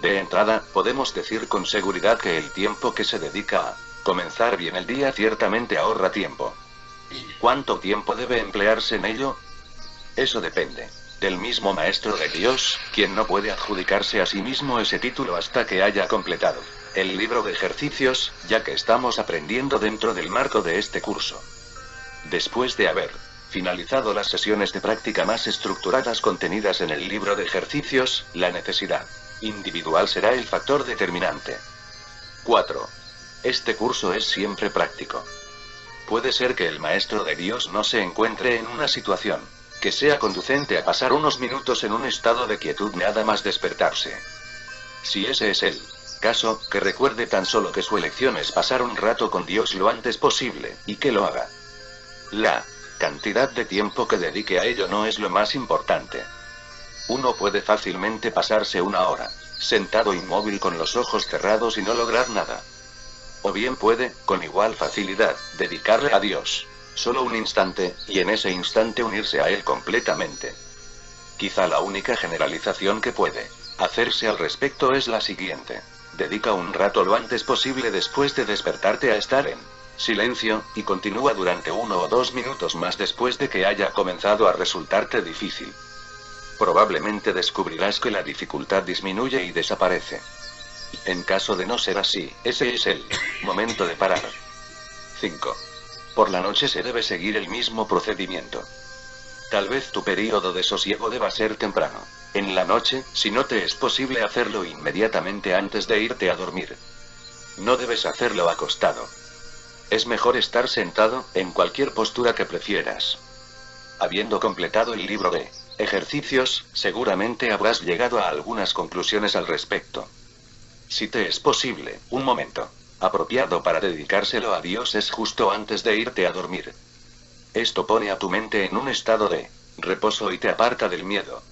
De entrada, podemos decir con seguridad que el tiempo que se dedica a comenzar bien el día ciertamente ahorra tiempo. ¿Cuánto tiempo debe emplearse en ello? Eso depende del mismo maestro de Dios, quien no puede adjudicarse a sí mismo ese título hasta que haya completado el libro de ejercicios, ya que estamos aprendiendo dentro del marco de este curso. Después de haber finalizado las sesiones de práctica más estructuradas contenidas en el libro de ejercicios, la necesidad individual será el factor determinante. 4. Este curso es siempre práctico. Puede ser que el maestro de Dios no se encuentre en una situación que sea conducente a pasar unos minutos en un estado de quietud nada más despertarse. Si ese es el caso, que recuerde tan solo que su elección es pasar un rato con Dios lo antes posible, y que lo haga. La cantidad de tiempo que dedique a ello no es lo más importante. Uno puede fácilmente pasarse una hora sentado inmóvil con los ojos cerrados y no lograr nada. O bien puede, con igual facilidad, dedicarle a Dios solo un instante, y en ese instante unirse a Él completamente. Quizá la única generalización que puede hacerse al respecto es la siguiente: dedica un rato lo antes posible después de despertarte a estar en silencio, y continúa durante 1 o 2 minutos más después de que haya comenzado a resultarte difícil. Probablemente descubrirás que la dificultad disminuye y desaparece. En caso de no ser así, ese es el momento de parar. 5. Por la noche se debe seguir el mismo procedimiento. Tal vez tu período de sosiego deba ser temprano. En la noche, si no te es posible hacerlo inmediatamente antes de irte a dormir. No debes hacerlo acostado. Es mejor estar sentado, en cualquier postura que prefieras. Habiendo completado el libro de ejercicios, seguramente habrás llegado a algunas conclusiones al respecto. Si te es posible, un momento apropiado para dedicárselo a Dios es justo antes de irte a dormir. Esto pone a tu mente en un estado de reposo y te aparta del miedo.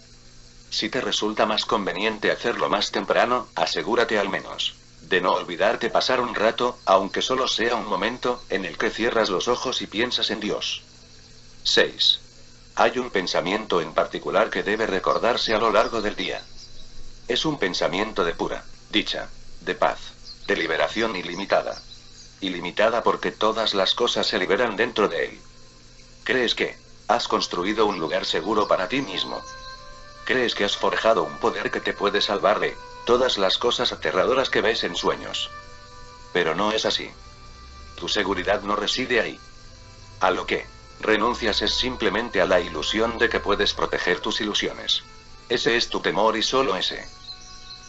Si te resulta más conveniente hacerlo más temprano, asegúrate al menos de no olvidarte pasar un rato, aunque solo sea un momento, en el que cierras los ojos y piensas en Dios. 6. Hay un pensamiento en particular que debe recordarse a lo largo del día. Es un pensamiento de pura dicha, de paz, de liberación ilimitada. Ilimitada porque todas las cosas se liberan dentro de él. ¿Crees que has construido un lugar seguro para ti mismo? ¿Crees que has forjado un poder que te puede salvar de todas las cosas aterradoras que ves en sueños? Pero no es así. Tu seguridad no reside ahí. A lo que renuncias es simplemente a la ilusión de que puedes proteger tus ilusiones. Ese es tu temor y solo ese.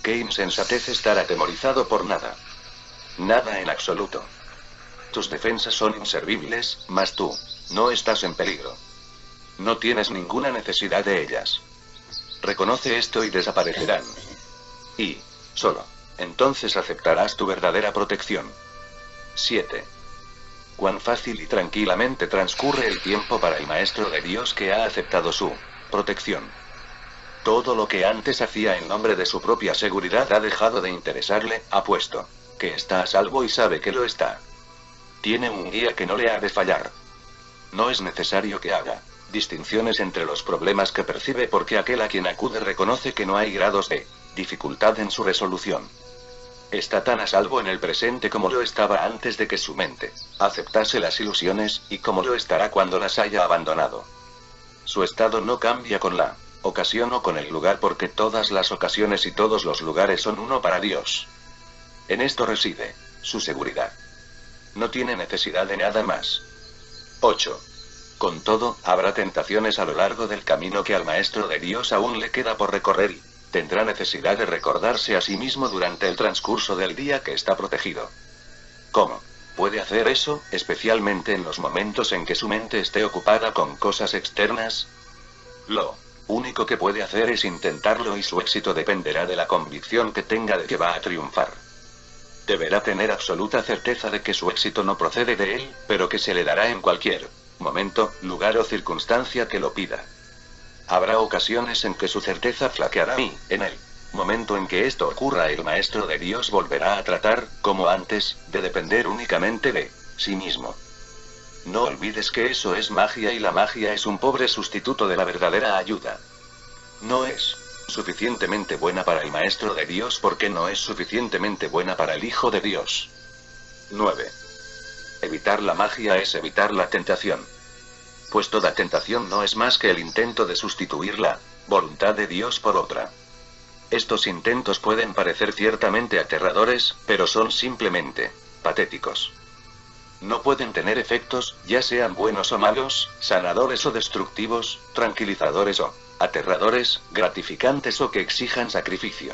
Qué insensatez estar atemorizado por nada. Nada en absoluto. Tus defensas son inservibles, mas tú no estás en peligro. No tienes ninguna necesidad de ellas. Reconoce esto y desaparecerán. Y solo entonces aceptarás tu verdadera protección. 7. Cuán fácil y tranquilamente transcurre el tiempo para el maestro de Dios que ha aceptado su protección. Todo lo que antes hacía en nombre de su propia seguridad ha dejado de interesarle, apuesto. Que está a salvo y sabe que lo está. Tiene un guía que no le ha de fallar. No es necesario que haga distinciones entre los problemas que percibe porque aquel a quien acude reconoce que no hay grados de dificultad en su resolución. Está tan a salvo en el presente como lo estaba antes de que su mente aceptase las ilusiones, y como lo estará cuando las haya abandonado. Su estado no cambia con la ocasión o con el lugar porque todas las ocasiones y todos los lugares son uno para Dios. En esto reside su seguridad. No tiene necesidad de nada más. 8. Con todo, habrá tentaciones a lo largo del camino que al Maestro de Dios aún le queda por recorrer y tendrá necesidad de recordarse a sí mismo durante el transcurso del día que está protegido. ¿Cómo puede hacer eso, especialmente en los momentos en que su mente esté ocupada con cosas externas? Lo único que puede hacer es intentarlo y su éxito dependerá de la convicción que tenga de que va a triunfar. Deberá tener absoluta certeza de que su éxito no procede de él, pero que se le dará en cualquier momento, lugar o circunstancia que lo pida. Habrá ocasiones en que su certeza flaqueará y, en el momento en que esto ocurra, el Maestro de Dios volverá a tratar, como antes, de depender únicamente de sí mismo. No olvides que eso es magia y la magia es un pobre sustituto de la verdadera ayuda. No es suficientemente buena para el Maestro de Dios porque no es suficientemente buena para el Hijo de Dios. 9. Evitar la magia es evitar la tentación. Pues toda tentación no es más que el intento de sustituir la voluntad de Dios por otra. Estos intentos pueden parecer ciertamente aterradores, pero son simplemente patéticos. No pueden tener efectos, ya sean buenos o malos, sanadores o destructivos, tranquilizadores o aterradores, gratificantes o que exijan sacrificio.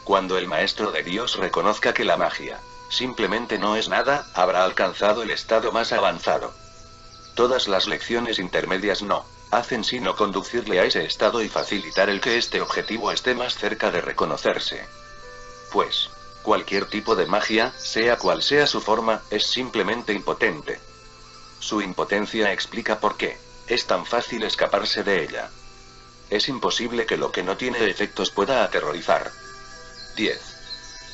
Cuando el Maestro de Dios reconozca que la magia simplemente no es nada, habrá alcanzado el estado más avanzado. Todas las lecciones intermedias no hacen sino conducirle a ese estado y facilitar el que este objetivo esté más cerca de reconocerse. Pues cualquier tipo de magia, sea cual sea su forma, es simplemente impotente. Su impotencia explica por qué es tan fácil escaparse de ella. Es imposible que lo que no tiene efectos pueda aterrorizar. 10.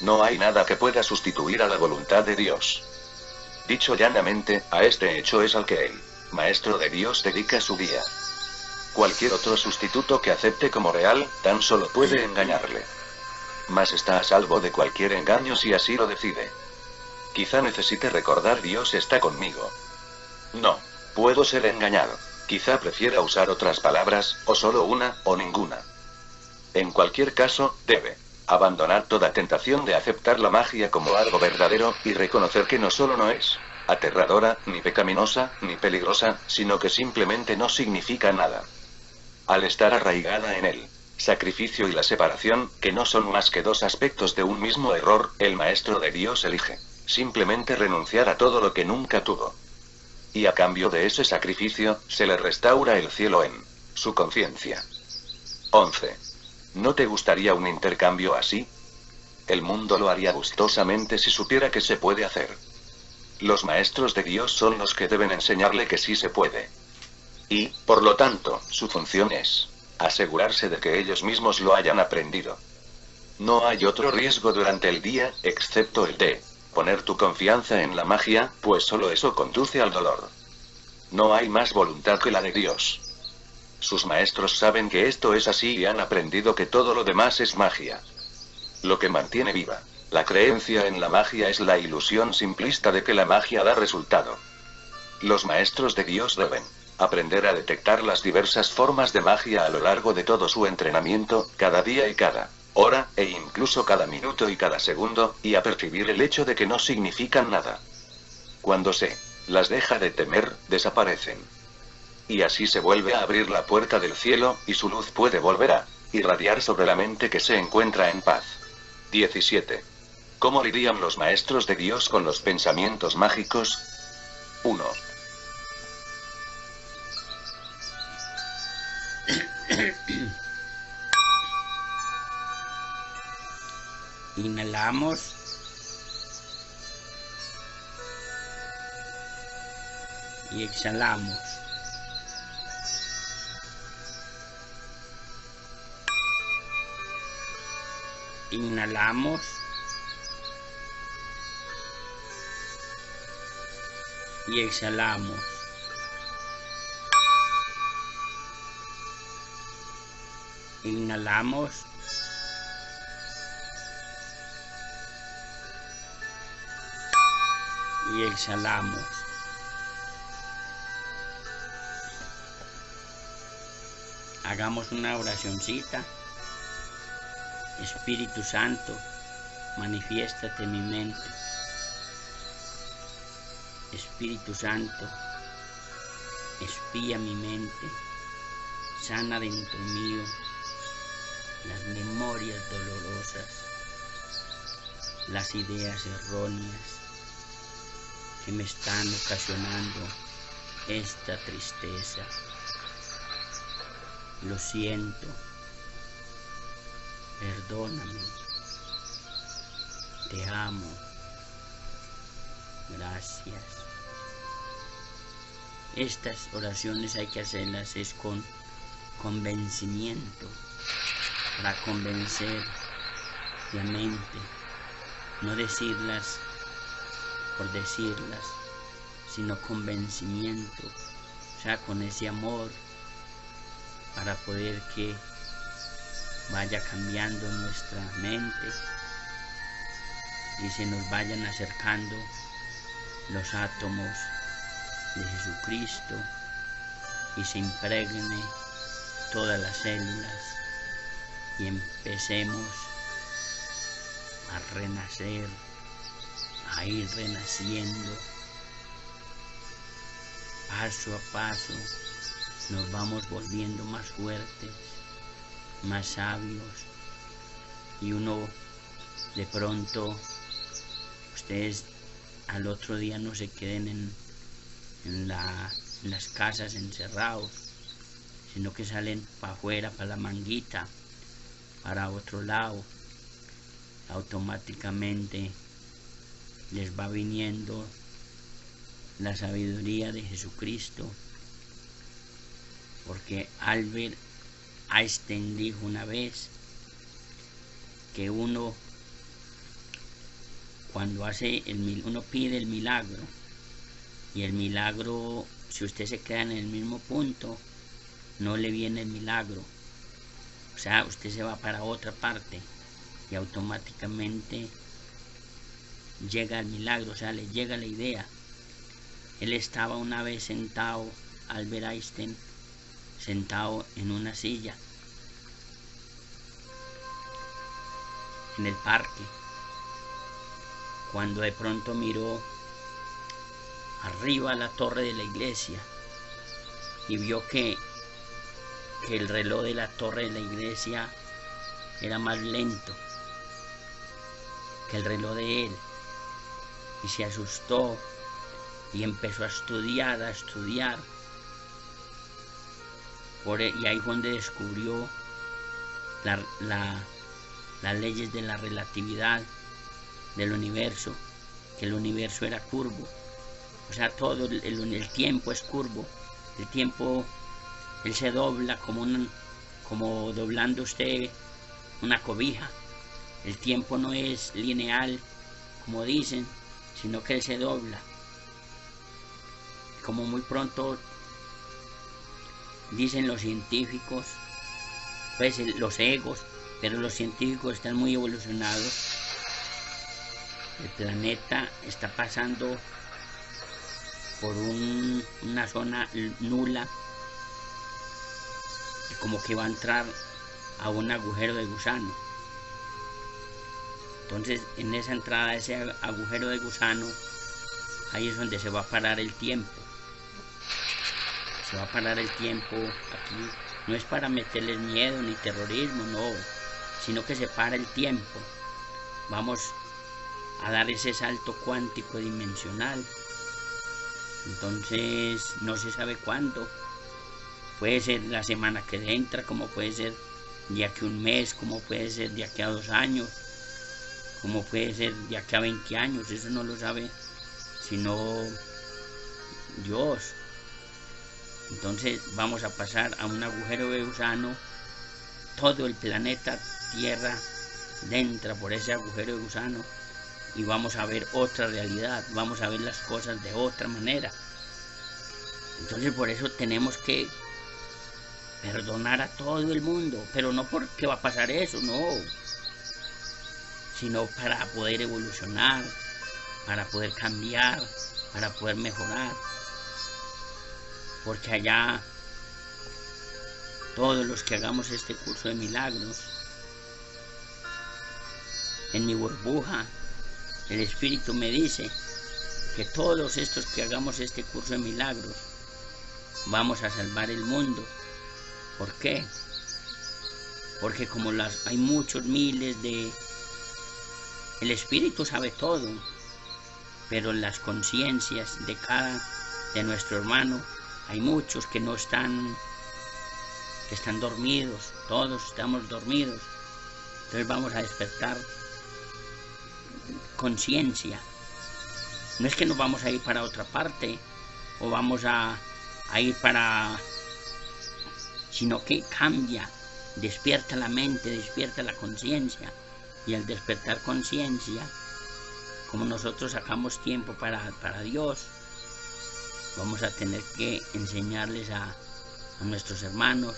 No hay nada que pueda sustituir a la voluntad de Dios. Dicho llanamente, a este hecho es al que el Maestro de Dios dedica su día. Cualquier otro sustituto que acepte como real, tan solo puede engañarle. Mas está a salvo de cualquier engaño si así lo decide. Quizá necesite recordar: Dios está conmigo. No puedo ser engañado. Quizá prefiera usar otras palabras, o solo una, o ninguna. En cualquier caso, debe abandonar toda tentación de aceptar la magia como algo verdadero, y reconocer que no solo no es aterradora, ni pecaminosa, ni peligrosa, sino que simplemente no significa nada. Al estar arraigada en el sacrificio y la separación, que no son más que dos aspectos de un mismo error, el Maestro de Dios elige simplemente renunciar a todo lo que nunca tuvo. Y a cambio de ese sacrificio, se le restaura el cielo en su conciencia. 11. ¿No te gustaría un intercambio así? El mundo lo haría gustosamente si supiera que se puede hacer. Los maestros de Dios son los que deben enseñarle que sí se puede. Y, por lo tanto, su función es asegurarse de que ellos mismos lo hayan aprendido. No hay otro riesgo durante el día, excepto el de poner tu confianza en la magia, pues solo eso conduce al dolor. No hay más voluntad que la de Dios. Sus maestros saben que esto es así y han aprendido que todo lo demás es magia. Lo que mantiene viva la creencia en la magia es la ilusión simplista de que la magia da resultado. Los maestros de Dios deben aprender a detectar las diversas formas de magia a lo largo de todo su entrenamiento, cada día y cada hora, e incluso cada minuto y cada segundo, y a percibir el hecho de que no significan nada. Cuando se las deja de temer, desaparecen. Y así se vuelve a abrir la puerta del cielo, y su luz puede volver a irradiar sobre la mente que se encuentra en paz. 17. ¿Cómo lidian los maestros de Dios con los pensamientos mágicos? 1. Inhalamos. Y exhalamos. Inhalamos. Y exhalamos. Inhalamos. Y exhalamos. Hagamos una oracioncita. Espíritu Santo, manifiéstate en mi mente. Espíritu Santo, espía mi mente, sana dentro mío las memorias dolorosas, las ideas erróneas que me están ocasionando esta tristeza. Lo siento, perdóname, te amo, gracias. Estas oraciones hay que hacerlas es con convencimiento, para convencer la mente, no decirlas por decirlas, sino convencimiento, o sea, con ese amor, para poder que vaya cambiando nuestra mente y se nos vayan acercando los átomos de Jesucristo y se impregne todas las células y empecemos a renacer, a ir renaciendo paso a paso. Nos vamos volviendo más fuertes, más sabios, y uno de pronto, ustedes al otro día no se queden en las casas encerrados, sino que salen para afuera, para la manguita, para otro lado. Automáticamente les va viniendo la sabiduría de Jesucristo, porque Albert Einstein dijo una vez que uno, cuando uno pide el milagro, y el milagro, si usted se queda en el mismo punto, no le viene el milagro. O sea, usted se va para otra parte y automáticamente llega el milagro, o sea, le llega la idea. Él estaba una vez sentado, Albert Einstein, sentado en una silla en el parque, cuando de pronto miró arriba a la torre de la iglesia y vio que el reloj de la torre de la iglesia era más lento que el reloj de él, y se asustó y empezó a estudiar, y ahí fue donde descubrió las leyes de la relatividad del universo, que el universo era curvo, o sea, todo el tiempo es curvo, el tiempo, él se dobla como doblando usted una cobija. El tiempo no es lineal, como dicen, sino que él se dobla. Como muy pronto dicen los científicos, pues los egos, pero los científicos están muy evolucionados. El planeta está pasando por una zona nula, y como que va a entrar a un agujero de gusano. Entonces, en esa entrada, ese agujero de gusano, ahí es donde se va a parar el tiempo. Se va a parar el tiempo aquí. No es para meterles miedo ni terrorismo, no, sino que se para el tiempo. Vamos a dar ese salto cuántico dimensional. Entonces, no se sabe cuándo. Puede ser la semana que entra, como puede ser de aquí a un mes, como puede ser de aquí a 2 años, como puede ser de aquí a 20 años. Eso no lo sabe sino Dios. Entonces vamos a pasar a un agujero de gusano. Todo el planeta Tierra entra por ese agujero de gusano y vamos a ver otra realidad, vamos a ver las cosas de otra manera. Entonces por eso tenemos que perdonar a todo el mundo, pero no porque va a pasar eso, no, sino para poder evolucionar, para poder cambiar, para poder mejorar. Porque allá, todos los que hagamos este curso de milagros, en mi burbuja, el Espíritu me dice que todos estos que hagamos este curso de milagros, vamos a salvar el mundo. ¿Por qué? Porque como hay muchos miles de... El Espíritu sabe todo, pero en las conciencias de nuestro hermano, hay muchos que no están, que están dormidos, todos estamos dormidos. Entonces vamos a despertar conciencia. No es que nos vamos a ir para otra parte, o vamos a ir para... sino que cambia, despierta la mente, despierta la conciencia. Y al despertar conciencia, como nosotros sacamos tiempo para Dios, vamos a tener que enseñarles a nuestros hermanos,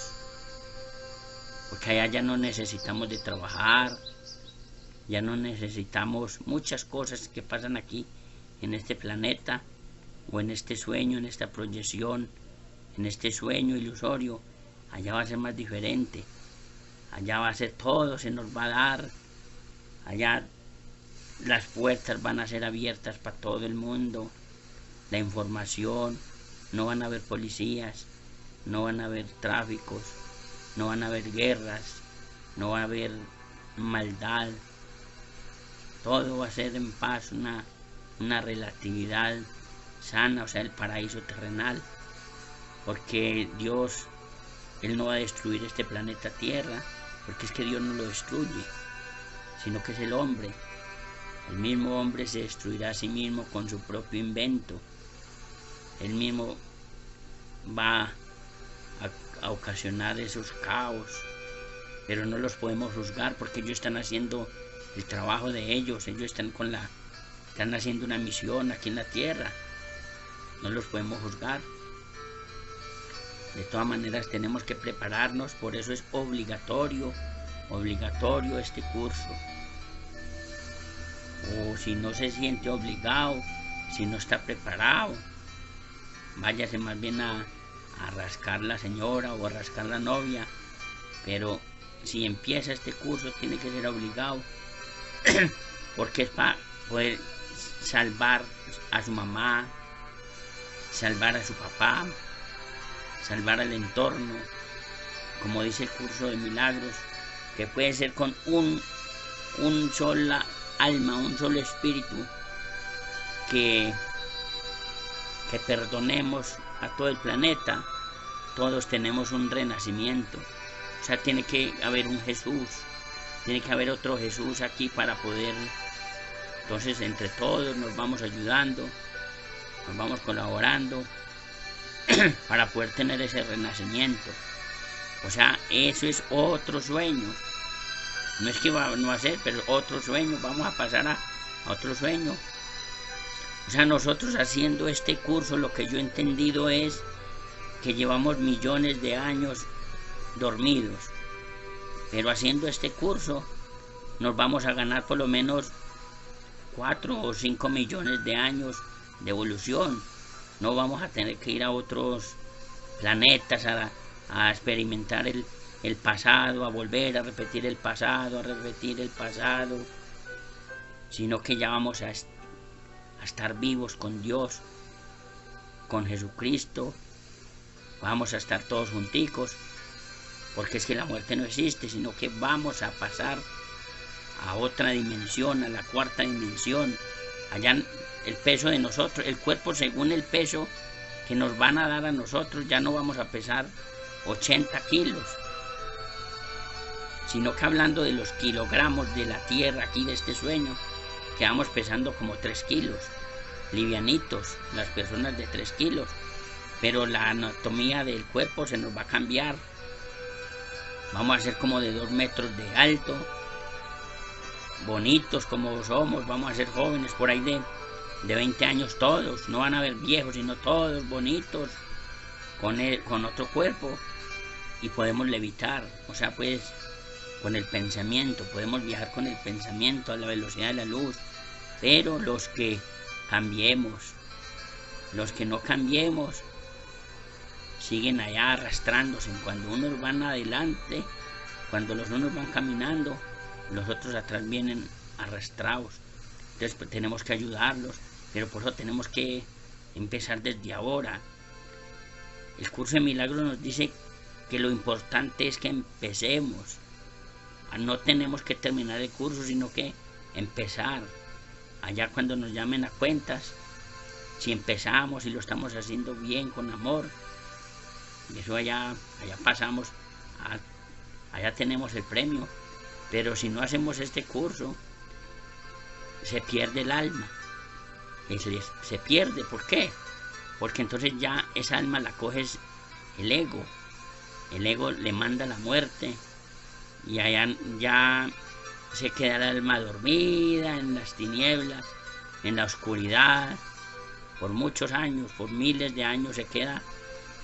porque allá ya no necesitamos de trabajar, ya no necesitamos muchas cosas que pasan aquí en este planeta, o en este sueño, en esta proyección, en este sueño ilusorio. Allá va a ser más diferente, allá va a ser todo, se nos va a dar, allá las puertas van a ser abiertas para todo el mundo, la información, no van a haber policías, no van a haber tráficos, no van a haber guerras, no va a haber maldad, todo va a ser en paz, una relatividad sana, o sea, el paraíso terrenal, porque Dios, Él no va a destruir este planeta Tierra, porque es que Dios no lo destruye, sino que es el hombre. El mismo hombre se destruirá a sí mismo con su propio invento. Él mismo va a ocasionar esos caos, pero no los podemos juzgar porque ellos están haciendo el trabajo de ellos, están haciendo una misión aquí en la tierra, no los podemos juzgar. De todas maneras tenemos que prepararnos, por eso es obligatorio este curso. O si no se siente obligado, si no está preparado, váyase más bien a rascar la señora o a rascar la novia, pero si empieza este curso tiene que ser obligado, porque es para poder salvar a su mamá, salvar a su papá, salvar al entorno, como dice el curso de milagros, que puede ser con un sola alma, un solo espíritu, que perdonemos a todo el planeta, todos tenemos un renacimiento. O sea, tiene que haber un Jesús, tiene que haber otro Jesús aquí para poder. Entonces entre todos nos vamos ayudando, nos vamos colaborando para poder tener ese renacimiento. O sea, eso es otro sueño. No es que no va a ser, pero otro sueño, vamos a pasar a otro sueño. O sea, nosotros haciendo este curso, lo que yo he entendido es que llevamos millones de años dormidos, pero haciendo este curso nos vamos a ganar por lo menos 4 o 5 millones de años de evolución. No vamos a tener que ir a otros planetas a experimentar el pasado, a volver a repetir el pasado, sino que ya vamos a estar vivos con Dios, con Jesucristo, vamos a estar todos junticos, porque es que la muerte no existe, sino que vamos a pasar a otra dimensión, a la cuarta dimensión. Allá el peso de nosotros, el cuerpo según el peso que nos van a dar a nosotros, ya no vamos a pesar 80 kilos, sino que hablando de los kilogramos de la tierra aquí de este sueño, quedamos pesando como 3 kilos, livianitos, las personas de 3 kilos, pero la anatomía del cuerpo se nos va a cambiar, vamos a ser como de 2 metros de alto, bonitos como somos, vamos a ser jóvenes por ahí de 20 años todos, no van a ver viejos, sino todos bonitos, con otro cuerpo, y podemos levitar, o sea, pues con el pensamiento, podemos viajar con el pensamiento a la velocidad de la luz, pero los que cambiemos, los que no cambiemos, siguen allá arrastrándose. Cuando unos van adelante, cuando los unos van caminando, los otros atrás vienen arrastrados. Entonces pues, tenemos que ayudarlos, pero por eso tenemos que empezar desde ahora. El curso de milagros nos dice que lo importante es que empecemos. No tenemos que terminar el curso, sino que empezar. Allá cuando nos llamen a cuentas, si empezamos y lo estamos haciendo bien, con amor, y eso allá pasamos, allá tenemos el premio. Pero si no hacemos este curso, se pierde el alma. Se pierde, ¿por qué? Porque entonces ya esa alma la coge el ego. El ego le manda la muerte y allá ya se queda el alma dormida en las tinieblas, en la oscuridad, por muchos años, por miles de años se queda,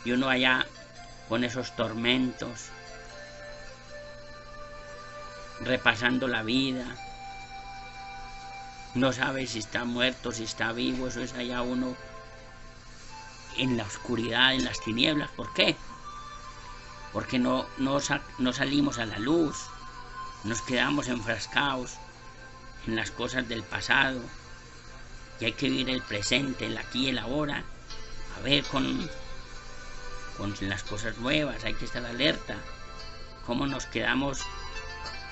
y uno allá con esos tormentos, repasando la vida, no sabe si está muerto, si está vivo. Eso es allá uno en la oscuridad, en las tinieblas. ¿Por qué? Porque no salimos a la luz, nos quedamos enfrascados en las cosas del pasado, y hay que vivir el presente, el aquí y el ahora, a ver con las cosas nuevas. Hay que estar alerta. Cómo nos quedamos,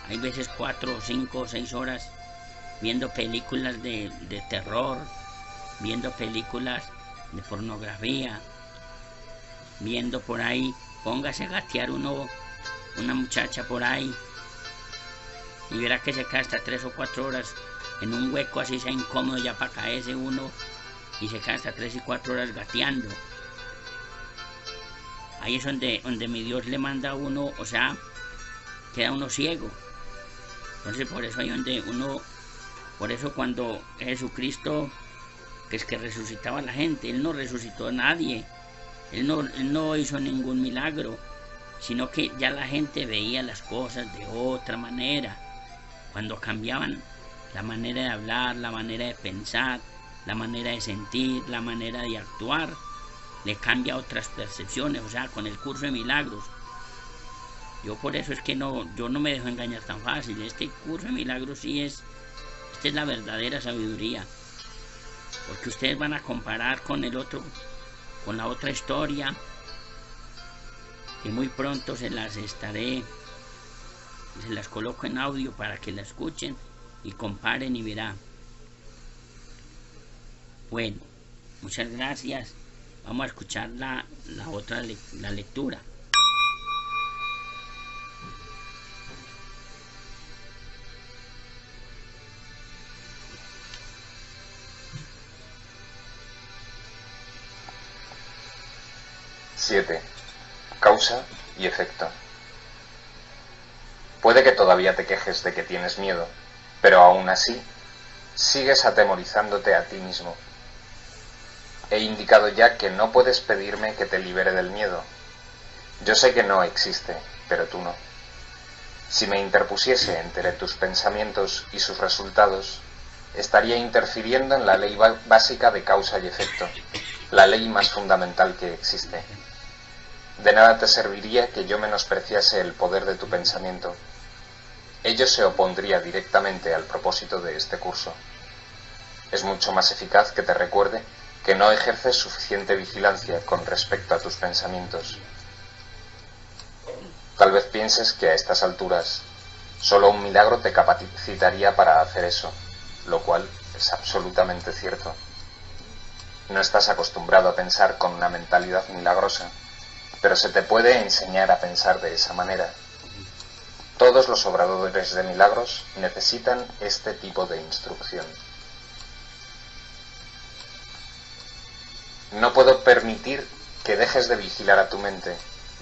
hay veces 4, 5 o 6 horas viendo películas de terror, viendo películas de pornografía, viendo por ahí, póngase a gatear una muchacha por ahí, y verá que se queda hasta 3 o 4 horas en un hueco, así sea incómodo ya para caerse uno, y se queda hasta 3 y 4 horas gateando. Ahí es donde mi Dios le manda a uno, o sea, queda uno ciego. Entonces por eso hay donde uno, por eso cuando Jesucristo, que es que resucitaba a la gente, Él no resucitó a nadie, Él no hizo ningún milagro, sino que ya la gente veía las cosas de otra manera. Cuando cambiaban la manera de hablar, la manera de pensar, la manera de sentir, la manera de actuar, le cambia otras percepciones. O sea, con el curso de milagros, yo por eso es que yo no me dejo engañar tan fácil. Este curso de milagros sí esta es la verdadera sabiduría, porque ustedes van a comparar con el otro, con la otra historia, que muy pronto se las coloco en audio para que la escuchen y comparen y verán. Bueno, muchas gracias. Vamos a escuchar la lectura. (7) Causa y efecto. Puede que todavía te quejes de que tienes miedo, pero aún así sigues atemorizándote a ti mismo. He indicado ya que no puedes pedirme que te libere del miedo. Yo sé que no existe, pero tú no. Si me interpusiese entre tus pensamientos y sus resultados, estaría interfiriendo en la ley básica de causa y efecto, la ley más fundamental que existe. De nada te serviría que yo menospreciase el poder de tu pensamiento. Ello se opondría directamente al propósito de este curso. Es mucho más eficaz que te recuerde que no ejerces suficiente vigilancia con respecto a tus pensamientos. Tal vez pienses que a estas alturas solo un milagro te capacitaría para hacer eso, lo cual es absolutamente cierto. No estás acostumbrado a pensar con una mentalidad milagrosa, pero se te puede enseñar a pensar de esa manera. Todos los obradores de milagros necesitan este tipo de instrucción. No puedo permitir que dejes de vigilar a tu mente,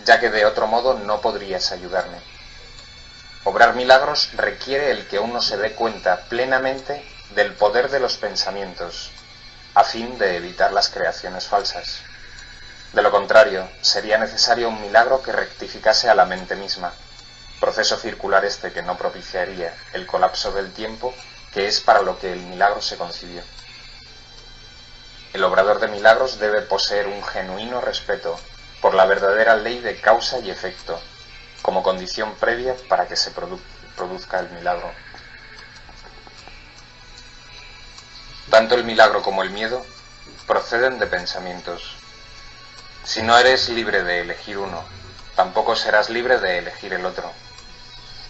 ya que de otro modo no podrías ayudarme. Obrar milagros requiere el que uno se dé cuenta plenamente del poder de los pensamientos, a fin de evitar las creaciones falsas. De lo contrario, sería necesario un milagro que rectificase a la mente misma, proceso circular este que no propiciaría el colapso del tiempo, que es para lo que el milagro se concibió. El obrador de milagros debe poseer un genuino respeto por la verdadera ley de causa y efecto, como condición previa para que se produzca el milagro. Tanto el milagro como el miedo proceden de pensamientos. Si no eres libre de elegir uno, tampoco serás libre de elegir el otro.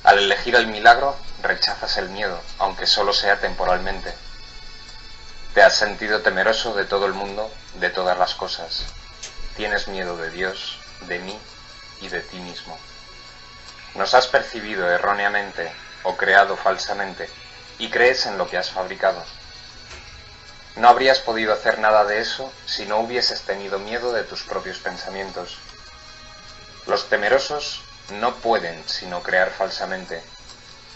Al elegir el milagro, rechazas el miedo, aunque solo sea temporalmente. Te has sentido temeroso de todo el mundo, de todas las cosas. Tienes miedo de Dios, de mí y de ti mismo. Nos has percibido erróneamente o creado falsamente y crees en lo que has fabricado. No habrías podido hacer nada de eso si no hubieses tenido miedo de tus propios pensamientos. Los temerosos no pueden sino crear falsamente,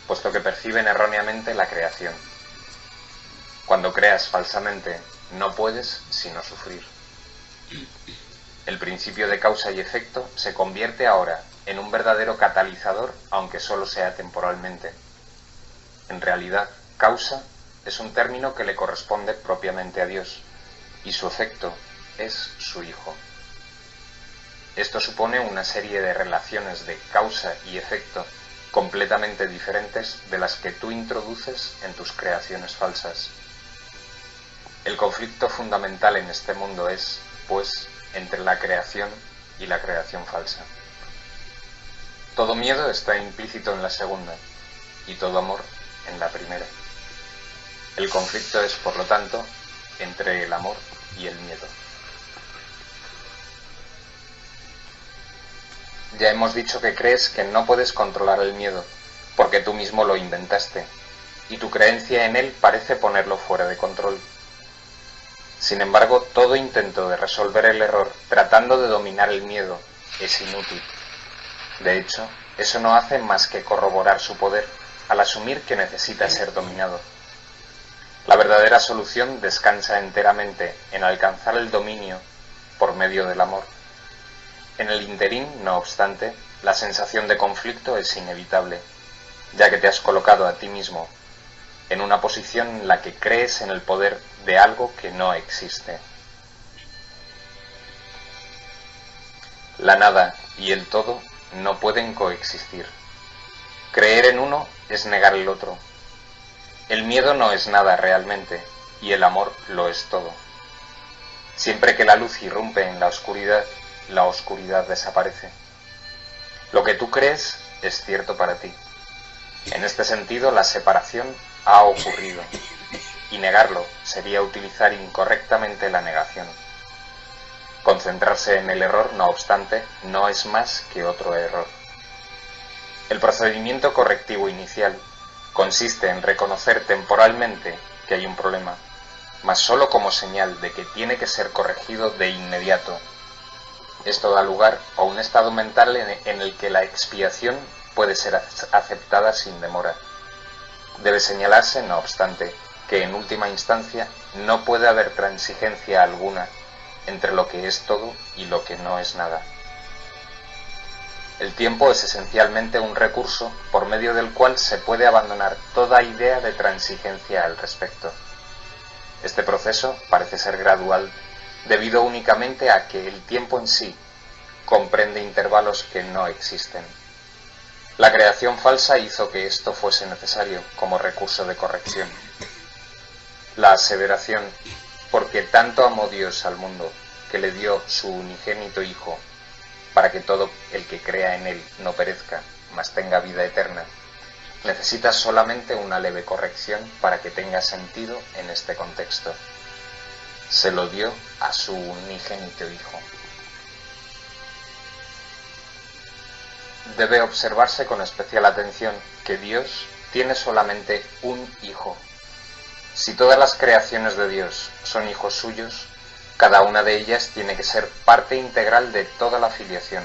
puesto que perciben erróneamente la creación. Cuando creas falsamente, no puedes sino sufrir. El principio de causa y efecto se convierte ahora en un verdadero catalizador, aunque solo sea temporalmente. En realidad, causa es un término que le corresponde propiamente a Dios, y su efecto es su Hijo. Esto supone una serie de relaciones de causa y efecto completamente diferentes de las que tú introduces en tus creaciones falsas. El conflicto fundamental en este mundo es, pues, entre la creación y la creación falsa. Todo miedo está implícito en la segunda, y todo amor en la primera. El conflicto es, por lo tanto, entre el amor y el miedo. Ya hemos dicho que crees que no puedes controlar el miedo, porque tú mismo lo inventaste, y tu creencia en él parece ponerlo fuera de control. Sin embargo, todo intento de resolver el error tratando de dominar el miedo es inútil. De hecho, eso no hace más que corroborar su poder al asumir que necesita ser dominado. La verdadera solución descansa enteramente en alcanzar el dominio por medio del amor. En el ínterin, no obstante, la sensación de conflicto es inevitable, ya que te has colocado a ti mismo en una posición en la que crees en el poder de algo que no existe. La nada y el todo no pueden coexistir. Creer en uno es negar el otro. El miedo no es nada realmente, y el amor lo es todo. Siempre que la luz irrumpe en la oscuridad desaparece. Lo que tú crees es cierto para ti. En este sentido, la separación ha ocurrido, y negarlo sería utilizar incorrectamente la negación. Concentrarse en el error, no obstante, no es más que otro error. El procedimiento correctivo inicial consiste en reconocer temporalmente que hay un problema, mas solo como señal de que tiene que ser corregido de inmediato. Esto da lugar a un estado mental en el que la expiación puede ser aceptada sin demora. Debe señalarse, no obstante, que en última instancia no puede haber transigencia alguna entre lo que es todo y lo que no es nada. El tiempo es esencialmente un recurso por medio del cual se puede abandonar toda idea de transigencia al respecto. Este proceso parece ser gradual, debido únicamente a que el tiempo en sí comprende intervalos que no existen. La creación falsa hizo que esto fuese necesario como recurso de corrección. La aseveración, porque tanto amó Dios al mundo, que le dio su unigénito Hijo, para que todo el que crea en él no perezca, mas tenga vida eterna, necesita solamente una leve corrección para que tenga sentido en este contexto. Se lo dio a su unigénito Hijo. Debe observarse con especial atención que Dios tiene solamente un Hijo. Si todas las creaciones de Dios son hijos suyos, cada una de ellas tiene que ser parte integral de toda la filiación.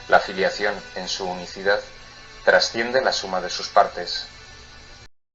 La filiación, en su unicidad, trasciende la suma de sus partes.